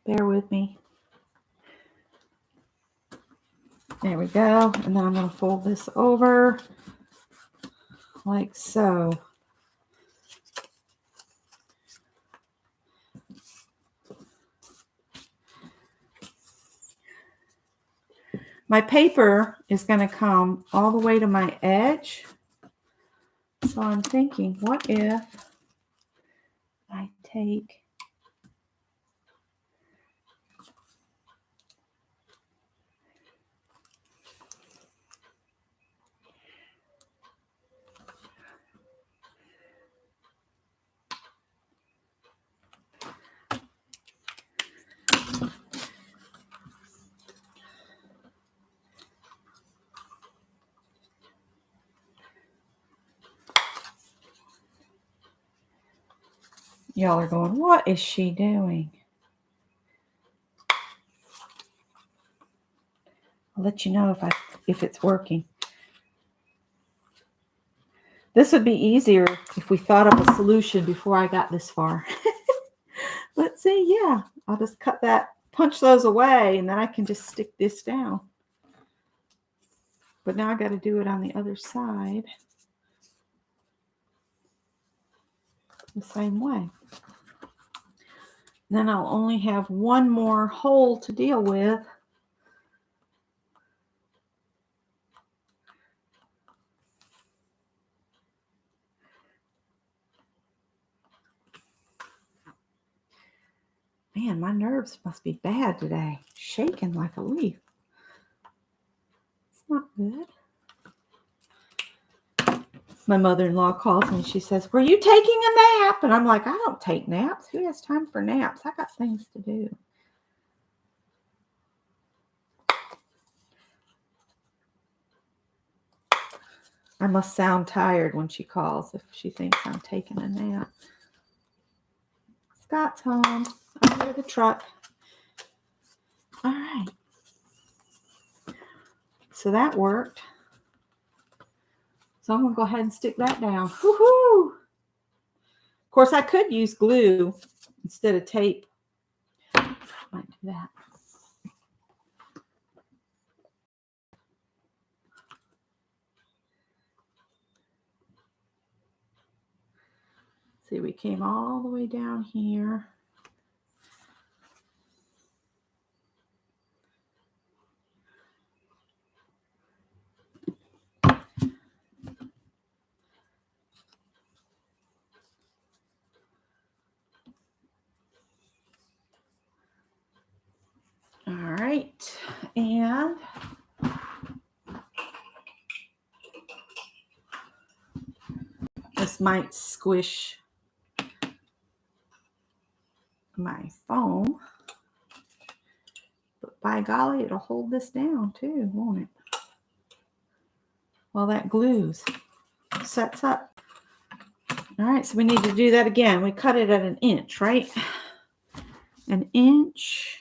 Bear with me. There we go. And then I'm going to fold this over like so. My paper is going to come all the way to my edge. So I'm thinking, what if I take y'all are going, what is she doing? I'll let you know if it's working. This would be easier if we thought up a solution before I got this far. Let's see, yeah. I'll just cut that, punch those away, and then I can just stick this down. But now I got to do it on the other side the same way. Then I'll only have one more hole to deal with. Man, my nerves must be bad today. Shaking like a leaf. It's not good. My mother-in-law calls me. She says, were you taking a nap? And I'm like, I don't take naps. Who has time for naps? I got things to do. I must sound tired when she calls if she thinks I'm taking a nap. Scott's home. I hear the truck. All right. So that worked. So I'm going to go ahead and stick that down. Woohoo! Of course, I could use glue instead of tape. Might do that. See, we came all the way down here. All right, and this might squish my foam, but by golly, it'll hold this down too, won't it? while that glues. Sets up. All right, so we need to do that again. We cut it at 1 inch, right? 1 inch.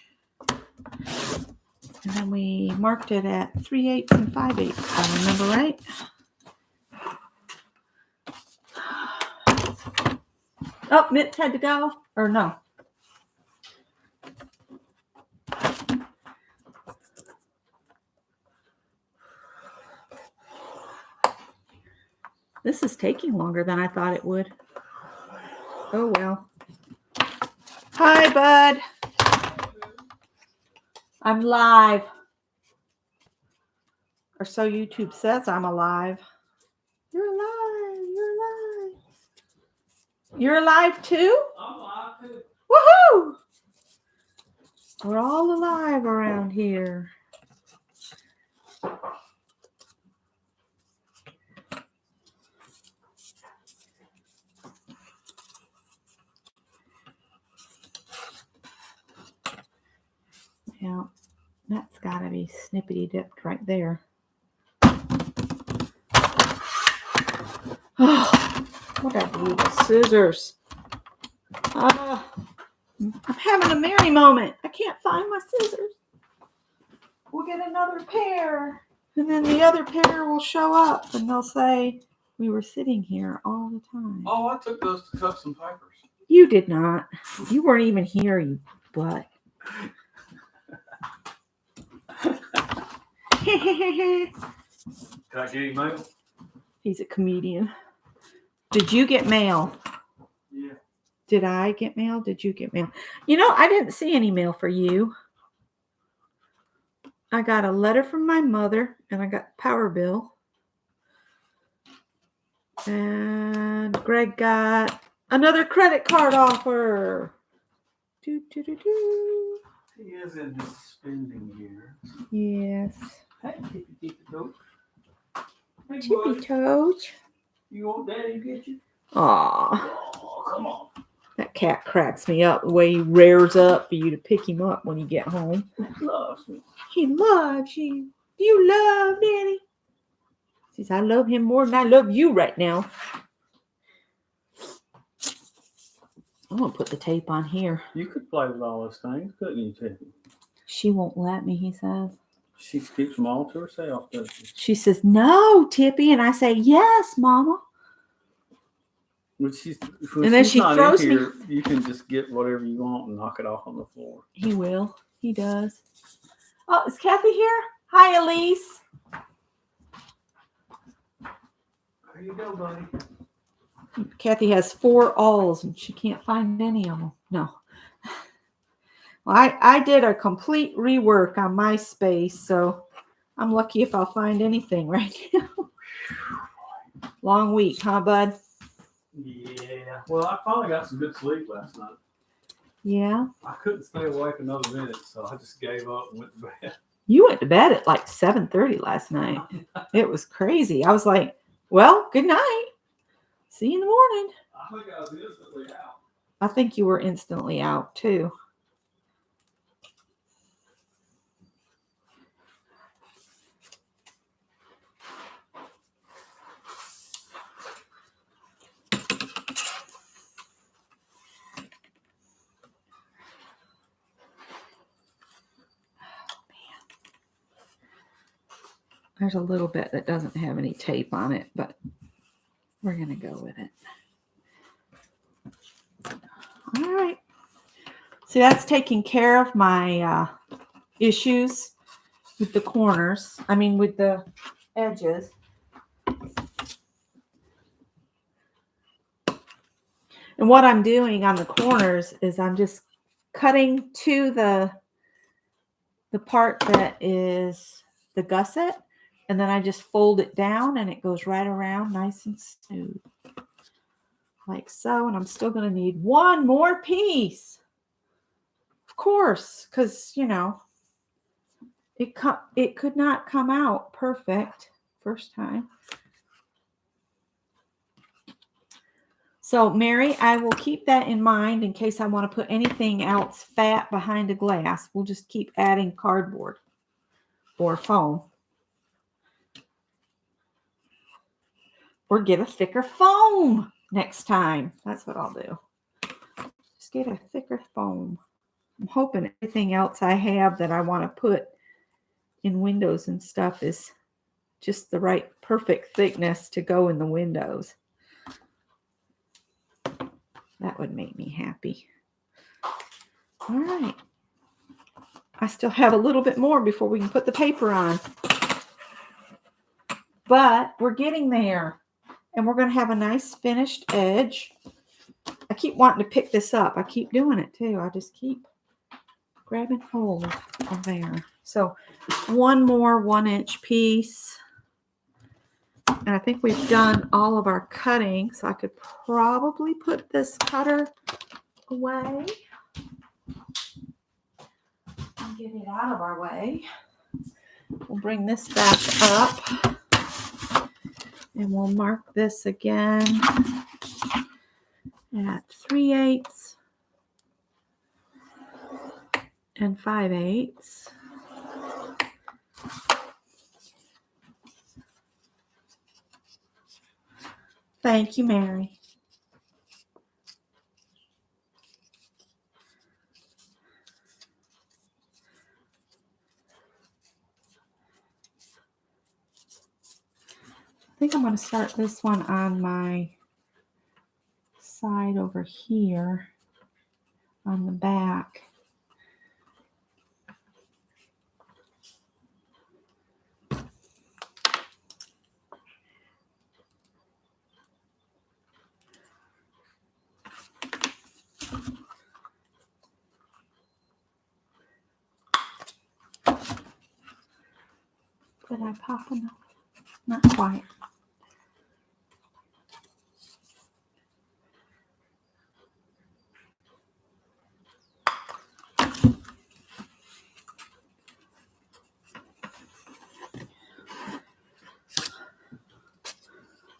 And then we marked it at 3/8 and 5/8, if I remember right. Oh, Mitts had to go, or no? This is taking longer than I thought it would. Oh, well. Hi, bud. I'm live. Or so YouTube says I'm alive. You're alive. You're alive. You're alive too? I'm alive too. Woohoo! We're all alive around here. Yeah, that's got to be snippety dipped right there. Oh, what I do with scissors? I'm having a Mary moment. I can't find my scissors. We'll get another pair, and then the other pair will show up, and they'll say, we were sitting here all the time. Oh, I took those to cut some papers. You did not. You weren't even here, you butt. Can I get any mail? He's a comedian. Did you get mail? Yeah. Did I get mail? Did you get mail? You know, I didn't see any mail for you. I got a letter from my mother, and I got power bill. And Greg got another credit card offer. Do. He is in his spending year. Yes. Hey, Tippy Toes. Hey, Tippy buddy. Toes. You want Daddy to get you? Aw. Oh, come on. That cat cracks me up the way he rears up for you to pick him up when you get home. He loves me. He loves you. Do you love Daddy? He says, I love him more than I love you right now. I'm going to put the tape on here. You could play with all those things, couldn't you, Tippy? She won't let me, he says. She keeps them all to herself, doesn't she? She says, no, Tippy. And I say, yes, Mama. When And then she's she not throws in here, you can just get whatever you want and knock it off on the floor. He will. He does. Oh, is Kathy here? Hi, Elise. There you go, buddy. Kathy has 4 alls and she can't find any of them. No. Well, I did a complete rework on my space, so I'm lucky if I'll find anything right now. Long week, huh, bud? Yeah. Well, I finally got some good sleep last night. Yeah. I couldn't stay awake another minute, so I just gave up and went to bed. You went to bed at like 7:30 last night. It was crazy. I was like, well, good night. See you in the morning. I think I was instantly out. I think you were instantly out too. There's a little bit that doesn't have any tape on it, but we're going to go with it. All right. See, that's taking care of my issues with the corners. I mean, with the edges. And what I'm doing on the corners is I'm just cutting to the part that is the gusset. And then I just fold it down and it goes right around nice and smooth. Like so. And I'm still going to need one more piece. Of course, because, you know, it could not come out perfect first time. So, Mary, I will keep that in mind in case I want to put anything else fat behind a glass. We'll just keep adding cardboard or foam. or get a thicker foam next time. That's what I'll do. Just get a thicker foam. I'm hoping everything else I have that I want to put in windows and stuff is just the right perfect thickness to go in the windows. That would make me happy. All right. I still have a little bit more before we can put the paper on. But we're getting there. And we're going to have a nice finished edge. I keep wanting to pick this up. I keep doing it too. I just keep grabbing hold of there. So one more 1-inch piece. And I think we've done all of our cutting. So I could probably put this cutter away. And get it out of our way. We'll bring this back up. And we'll mark this again at 3/8 and 5/8. Thank you, Mary. I think I'm going to start this one on my side over here on the back. Did I pop enough? Not quite.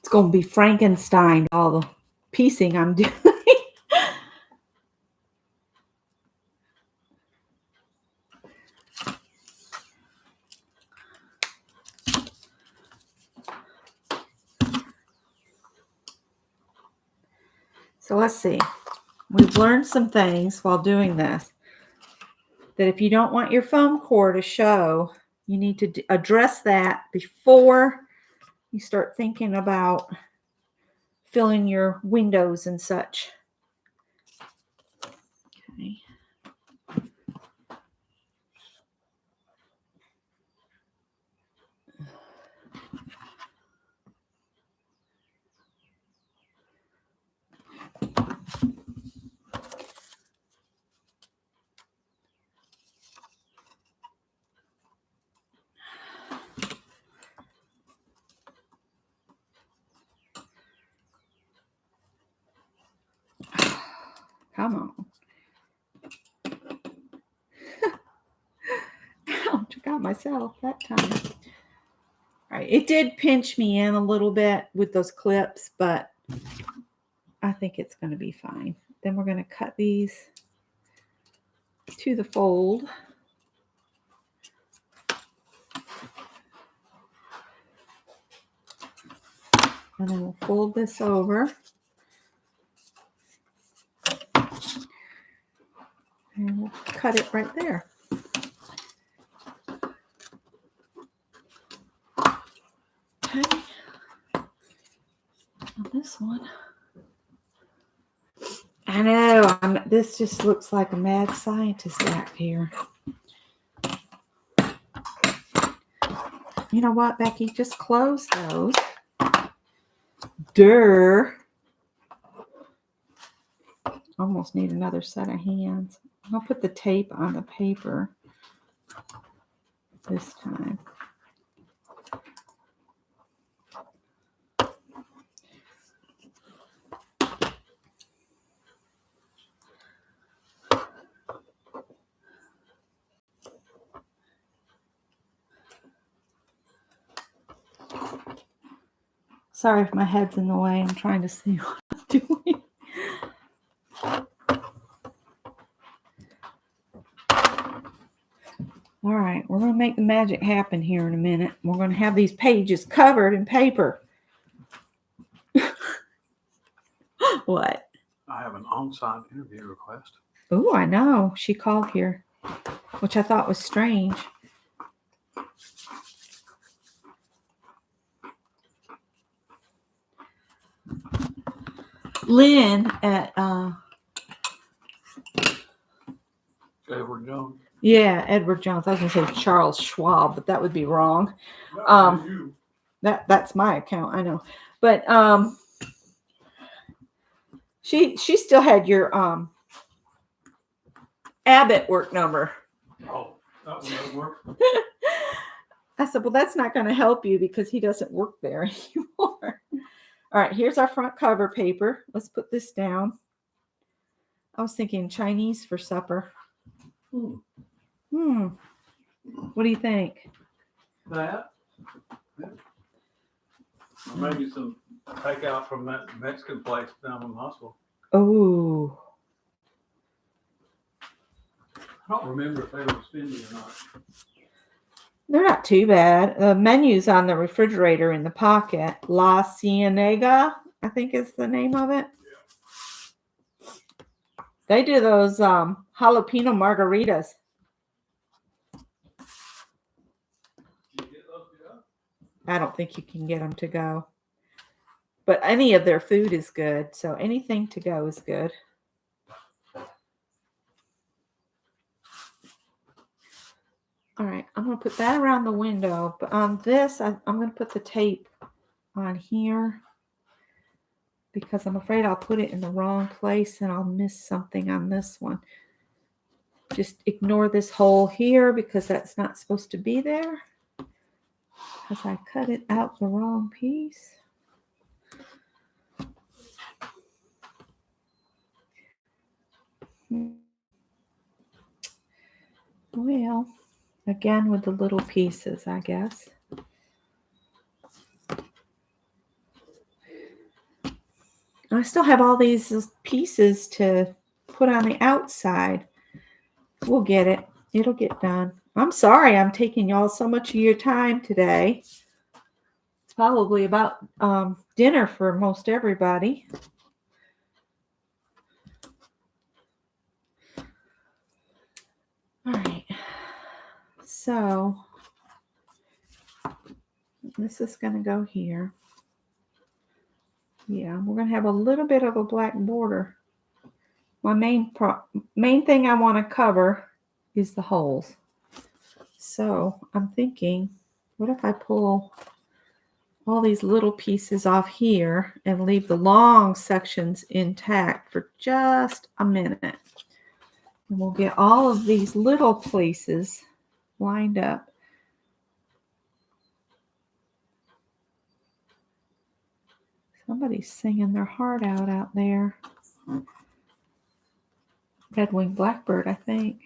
It's going to be Frankenstein, all the piecing I'm doing. So let's see. We've learned some things while doing this. That if you don't want your foam core to show, you need to address that before you start thinking about filling your windows and such. Okay. Come on. Ouch, I got myself that time. All right, it did pinch me in a little bit with those clips, but I think it's going to be fine. Then we're going to cut these to the fold. And then we'll fold this over. And we'll cut it right there. Okay. On this one. I know, this just looks like a mad scientist back here. You know what, Becky? Just close those. Durr. Almost need another set of hands. I'll put the tape on the paper this time. Sorry if my head's in the way. I'm trying to see what I'm doing. All right, we're going to make the magic happen here in a minute. We're going to have these pages covered in paper. What? I have an on-site interview request. Oh, I know. She called here, which I thought was strange. Lynn at Edward Jones. yeah, Edward Jones. I was gonna say Charles Schwab, but that would be wrong. You. That's my account, I know. But she still had your Abbott work number. Oh, that one doesn't work. I said, well, that's not going to help you because he doesn't work there anymore. All right, here's our front cover paper. Let's put this down. I was thinking Chinese for supper. What do you think? That? Yeah. Or maybe some takeout from that Mexican place down in the hospital. Oh, I don't remember if they were stingy or not. they're not too bad. The menu's on the refrigerator in the pocket. La Cienega, I think is the name of it. Yeah. They do those jalapeno margaritas. Did you get those to go? I don't think you can get them to go. But any of their food is good. So anything to go is good. All right, I'm going to put that around the window. But on this, I'm going to put the tape on here because I'm afraid I'll put it in the wrong place and I'll miss something on this one. Just ignore this hole here because that's not supposed to be there because I cut it out the wrong piece. Well, again with the little pieces, I guess. I still have all these pieces to put on the outside. We'll get it. It'll get done. I'm sorry I'm taking y'all so much of your time today. It's probably about dinner for most everybody. All right. So this is going to go here. Yeah, we're going to have a little bit of a black border. My main thing I want to cover is the holes. So I'm thinking, what if I pull all these little pieces off here and leave the long sections intact for just a minute? And we'll get all of these little places lined up. Somebody's singing their heart out there. Red-winged blackbird, I think.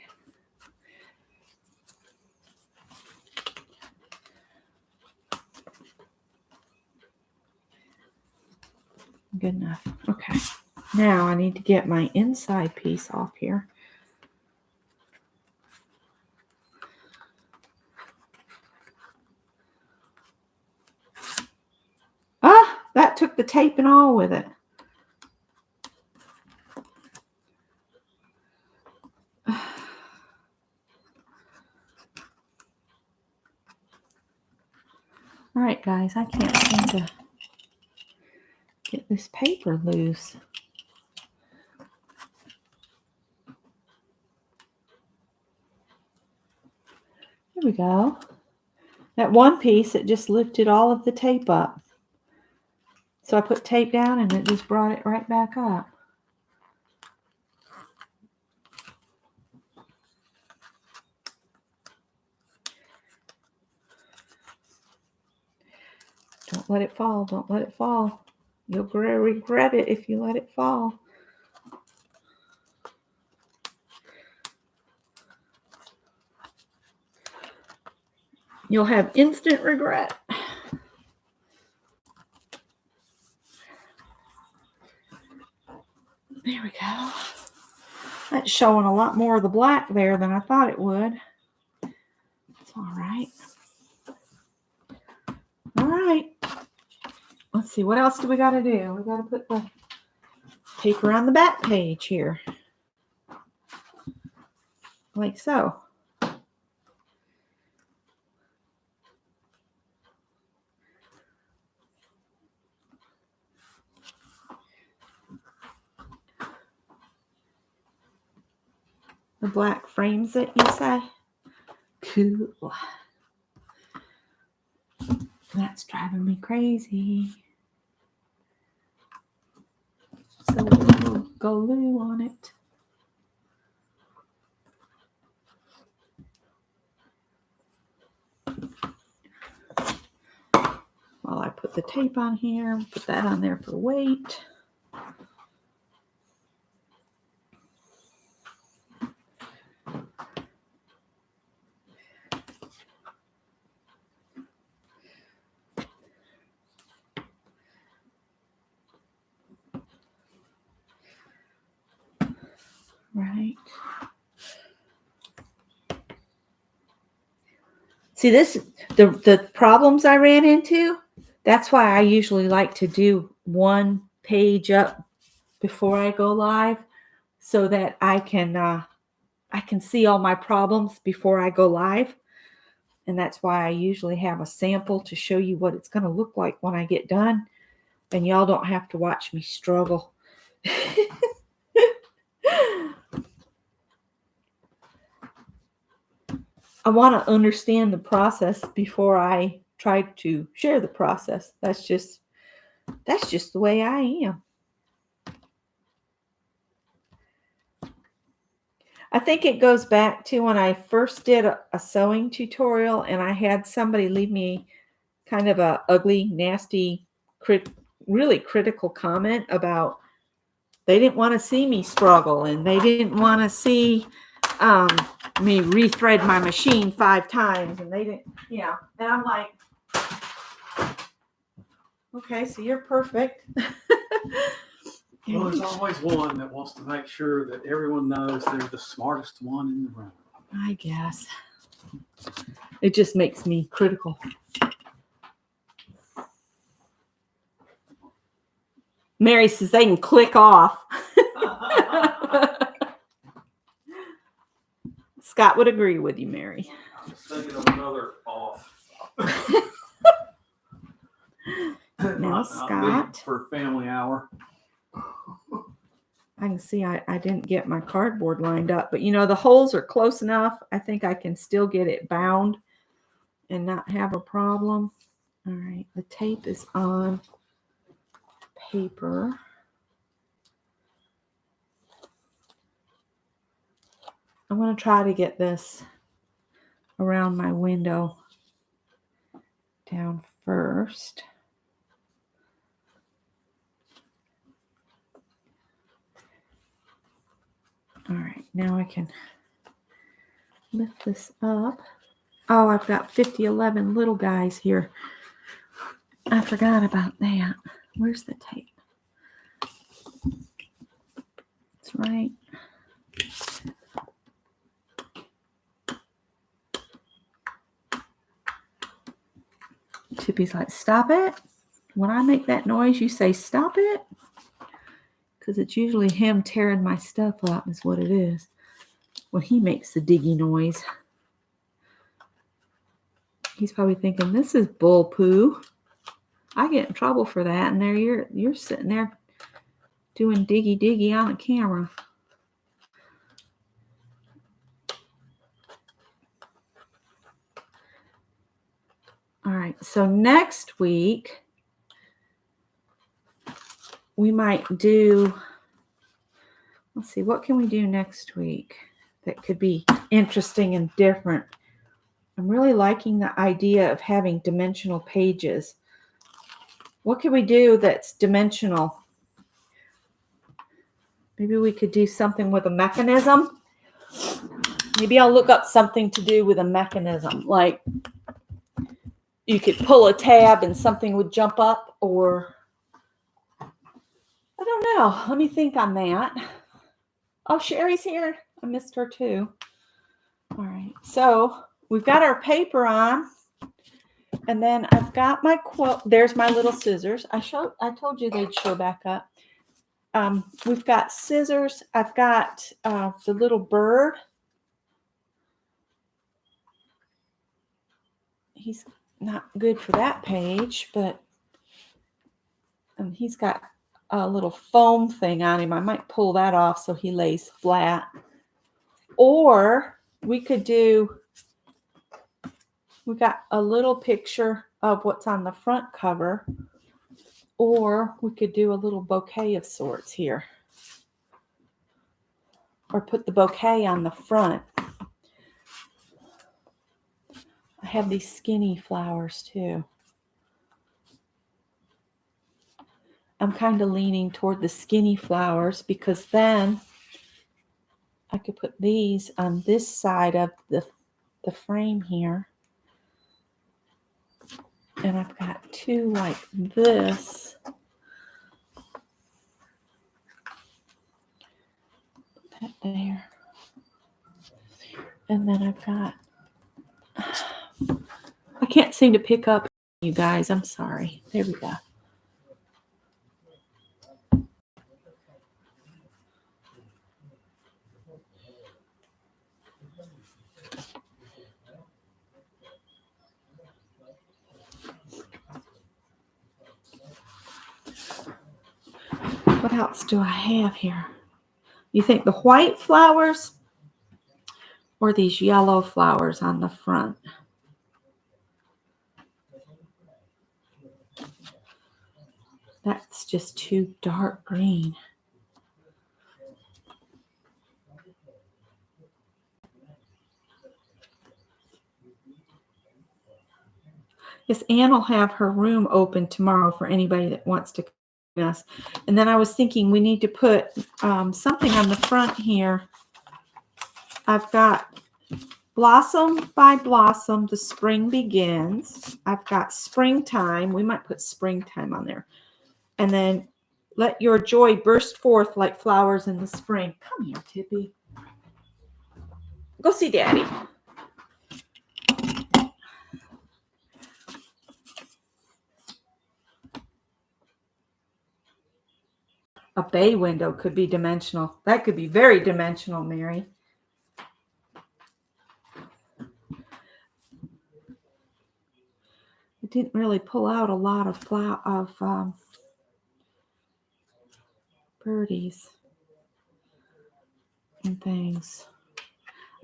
Good enough. Okay. Now I need to get my inside piece off here. Ah, that took the tape and all with it. All right, guys, I can't seem to get this paper loose. There we go. That one piece, it just lifted all of the tape up. So I put tape down and it just brought it right back up. Don't let it fall. Don't let it fall. You'll regret it if you let it fall. You'll have instant regret. There we go. That's showing a lot more of the black there than I thought it would. It's all right. All right. Let's see. What else do we got to do? We got to put the paper on the back page here. Like so. The black frames it, you say? Cool. That's driving me crazy. So we'll glue on it. While I put the tape on here, put that on there for weight. Right. See, the problems I ran into, that's why I usually like to do one page up before I go live so that I can see all my problems before I go live. And that's why I usually have a sample to show you what it's going to look like when I get done. And y'all don't have to watch me struggle. I want to understand the process before I try to share the process. That's just the way I am. I think it goes back to when I first did a sewing tutorial and I had somebody leave me kind of a ugly, nasty, really critical comment about they didn't want to see me struggle and they didn't want to see me rethread my machine 5 times, and they didn't, and I'm like, okay, so you're perfect. Well, there's always one that wants to make sure that everyone knows they're the smartest one in the room. I guess. It just makes me critical. Mary says they can click off. Scott would agree with you, Mary. I was thinking of another off. Now, Scott. For family hour. I can see I didn't get my cardboard lined up, but the holes are close enough. I think I can still get it bound and not have a problem. All right, the tape is on paper. I'm going to try to get this around my window down first. All right, now I can lift this up. Oh, I've got 5011 little guys here. I forgot about that. Where's the tape? It's right. Tippy's like, stop it. When I make that noise, you say, stop it. Because it's usually him tearing my stuff up is what it is. When he makes the diggy noise. He's probably thinking, this is bull poo. I get in trouble for that. And there you're sitting there doing diggy diggy on the camera. All right, so next week, we might do, let's see, what can we do next week that could be interesting and different? I'm really liking the idea of having dimensional pages. What can we do that's dimensional? Maybe we could do something with a mechanism. Maybe I'll look up something to do with a mechanism, like you could pull a tab and something would jump up, or I don't know. Let me think on that. Oh, Sherry's here. I missed her too. All right. So we've got our paper on, and then I've got my quilt. There's my little scissors. I told you they'd show back up. we've got scissors. I've got the little bird. He's not good for that page, but he's got a little foam thing on him. I might pull that off so he lays flat. Or we could do, we got a little picture of what's on the front cover. Or we could do a little bouquet of sorts here. Or put the bouquet on the front. I have these skinny flowers too. I'm kind of leaning toward the skinny flowers because then I could put these on this side of the frame here. And I've got two like this. Put that there. And then I've got, I can't seem to pick up, you guys. I'm sorry. There we go. What else do I have here? You think the white flowers or these yellow flowers on the front? That's just too dark green. Yes, Anne will have her room open tomorrow for anybody that wants to join us. And then I was thinking we need to put something on the front here. I've got Blossom by Blossom, the spring begins. I've got springtime. We might put springtime on there. And then let your joy burst forth like flowers in the spring. Come here, Tippy. Go see Daddy. A bay window could be dimensional. That could be very dimensional, Mary. It didn't really pull out a lot of birdies and things.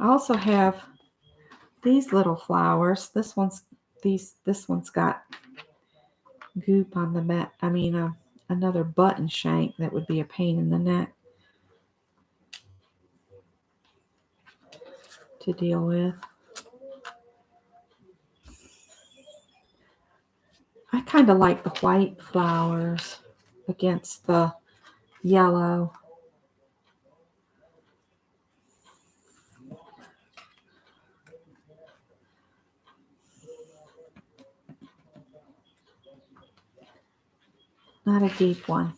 I also have these little flowers. This one's got goop on the mat. I mean, another button shank that would be a pain in the neck to deal with. I kind of like the white flowers against the yellow. Not a deep one.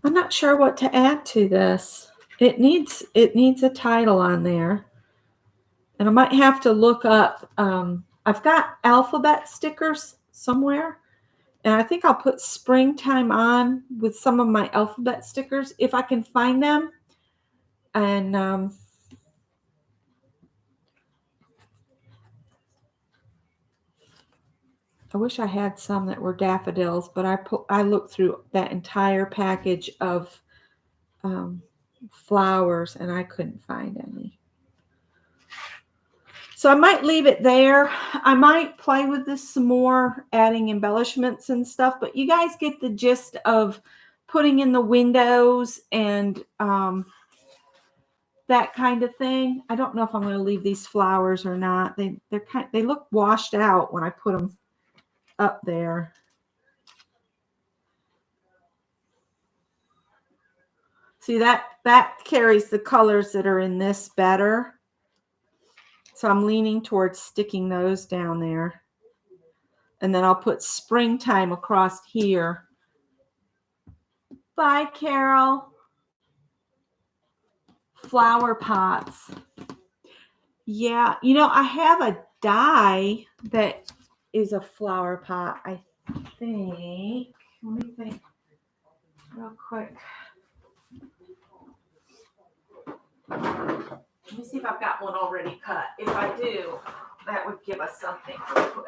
I'm not sure what to add to this. It needs a title on there. And I might have to look up, I've got alphabet stickers somewhere. And I think I'll put springtime on with some of my alphabet stickers if I can find them. And I wish I had some that were daffodils, but I looked through that entire package of flowers and I couldn't find any. So I might leave it there. I might play with this some more, adding embellishments and stuff, but you guys get the gist of putting in the windows and that kind of thing. I don't know if I'm going to leave these flowers or not. They look washed out when I put them up there. See, that carries the colors that are in this better. So I'm leaning towards sticking those down there. And then I'll put springtime across here Bye, Carol. Flower pots. Yeah, you know, I have a die that is a flower pot, I think. Let me think real quick. Let me see if I've got one already cut. If I do, that would give us something real quick.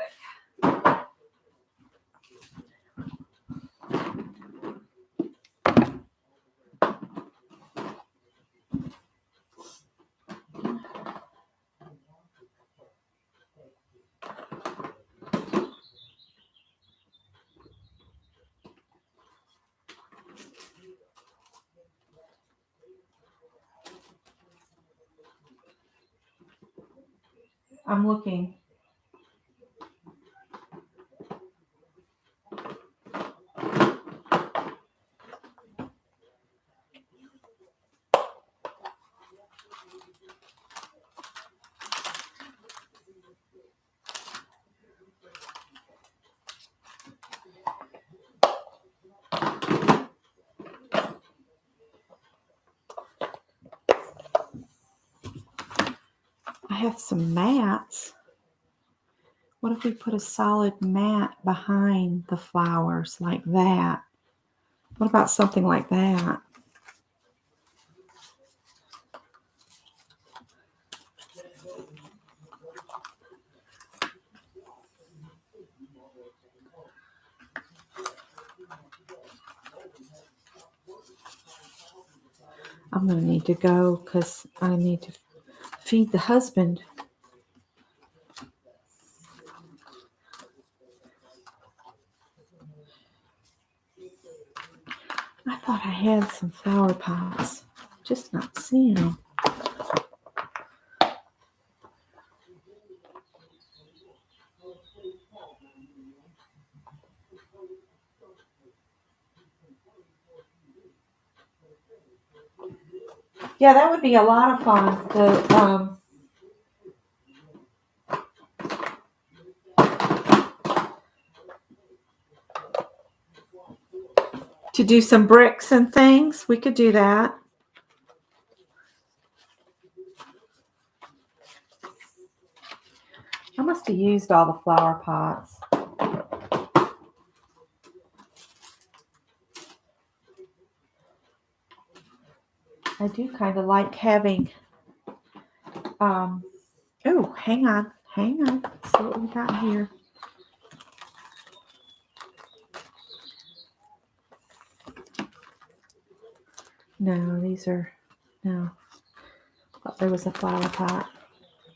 I'm looking. I have some mats. What if we put a solid mat behind the flowers like that? What about something like that? I'm going to need to go because I need to feed the husband. I thought I had some flower pots, just not seeing them. Yeah, that would be a lot of fun. To do some bricks and things, we could do that. I must have used all the flower pots. I do kind of like having, oh, hang on. Let's see what we got here. No, no. Thought there was a flower pot.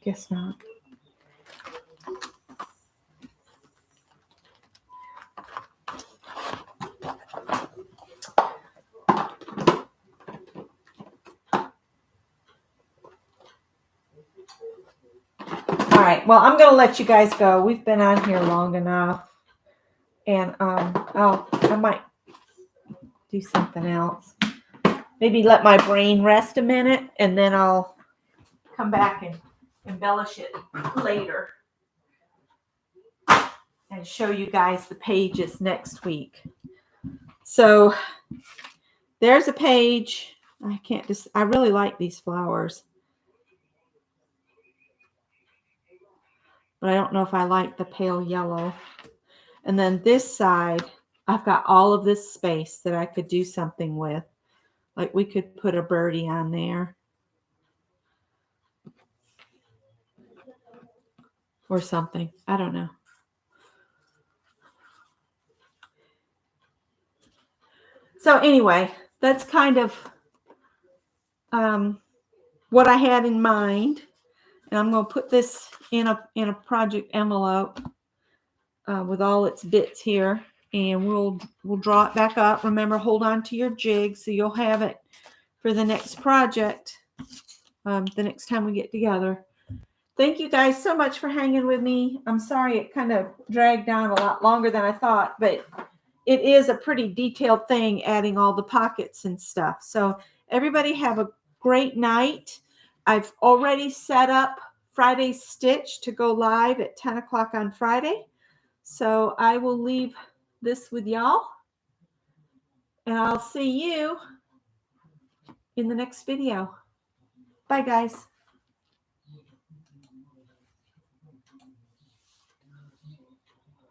Guess not. All right, well, I'm going to let you guys go. We've been on here long enough. And I might do something else. Maybe let my brain rest a minute, and then I'll come back and embellish it later and show you guys the pages next week. So there's a page. I really like these flowers, but I don't know if I like the pale yellow. And then this side, I've got all of this space that I could do something with. Like we could put a birdie on there. Or something. I don't know. So anyway, that's kind of what I had in mind. And I'm going to put this in a project envelope with all its bits here. And we'll draw it back up. Remember, hold on to your jig so you'll have it for the next project the next time we get together. Thank you guys so much for hanging with me. I'm sorry it kind of dragged on a lot longer than I thought, but it is a pretty detailed thing, adding all the pockets and stuff. So everybody have a great night. I've already set up Friday's stitch to go live at 10 o'clock on Friday. So I will leave this with y'all. And I'll see you in the next video. Bye, guys.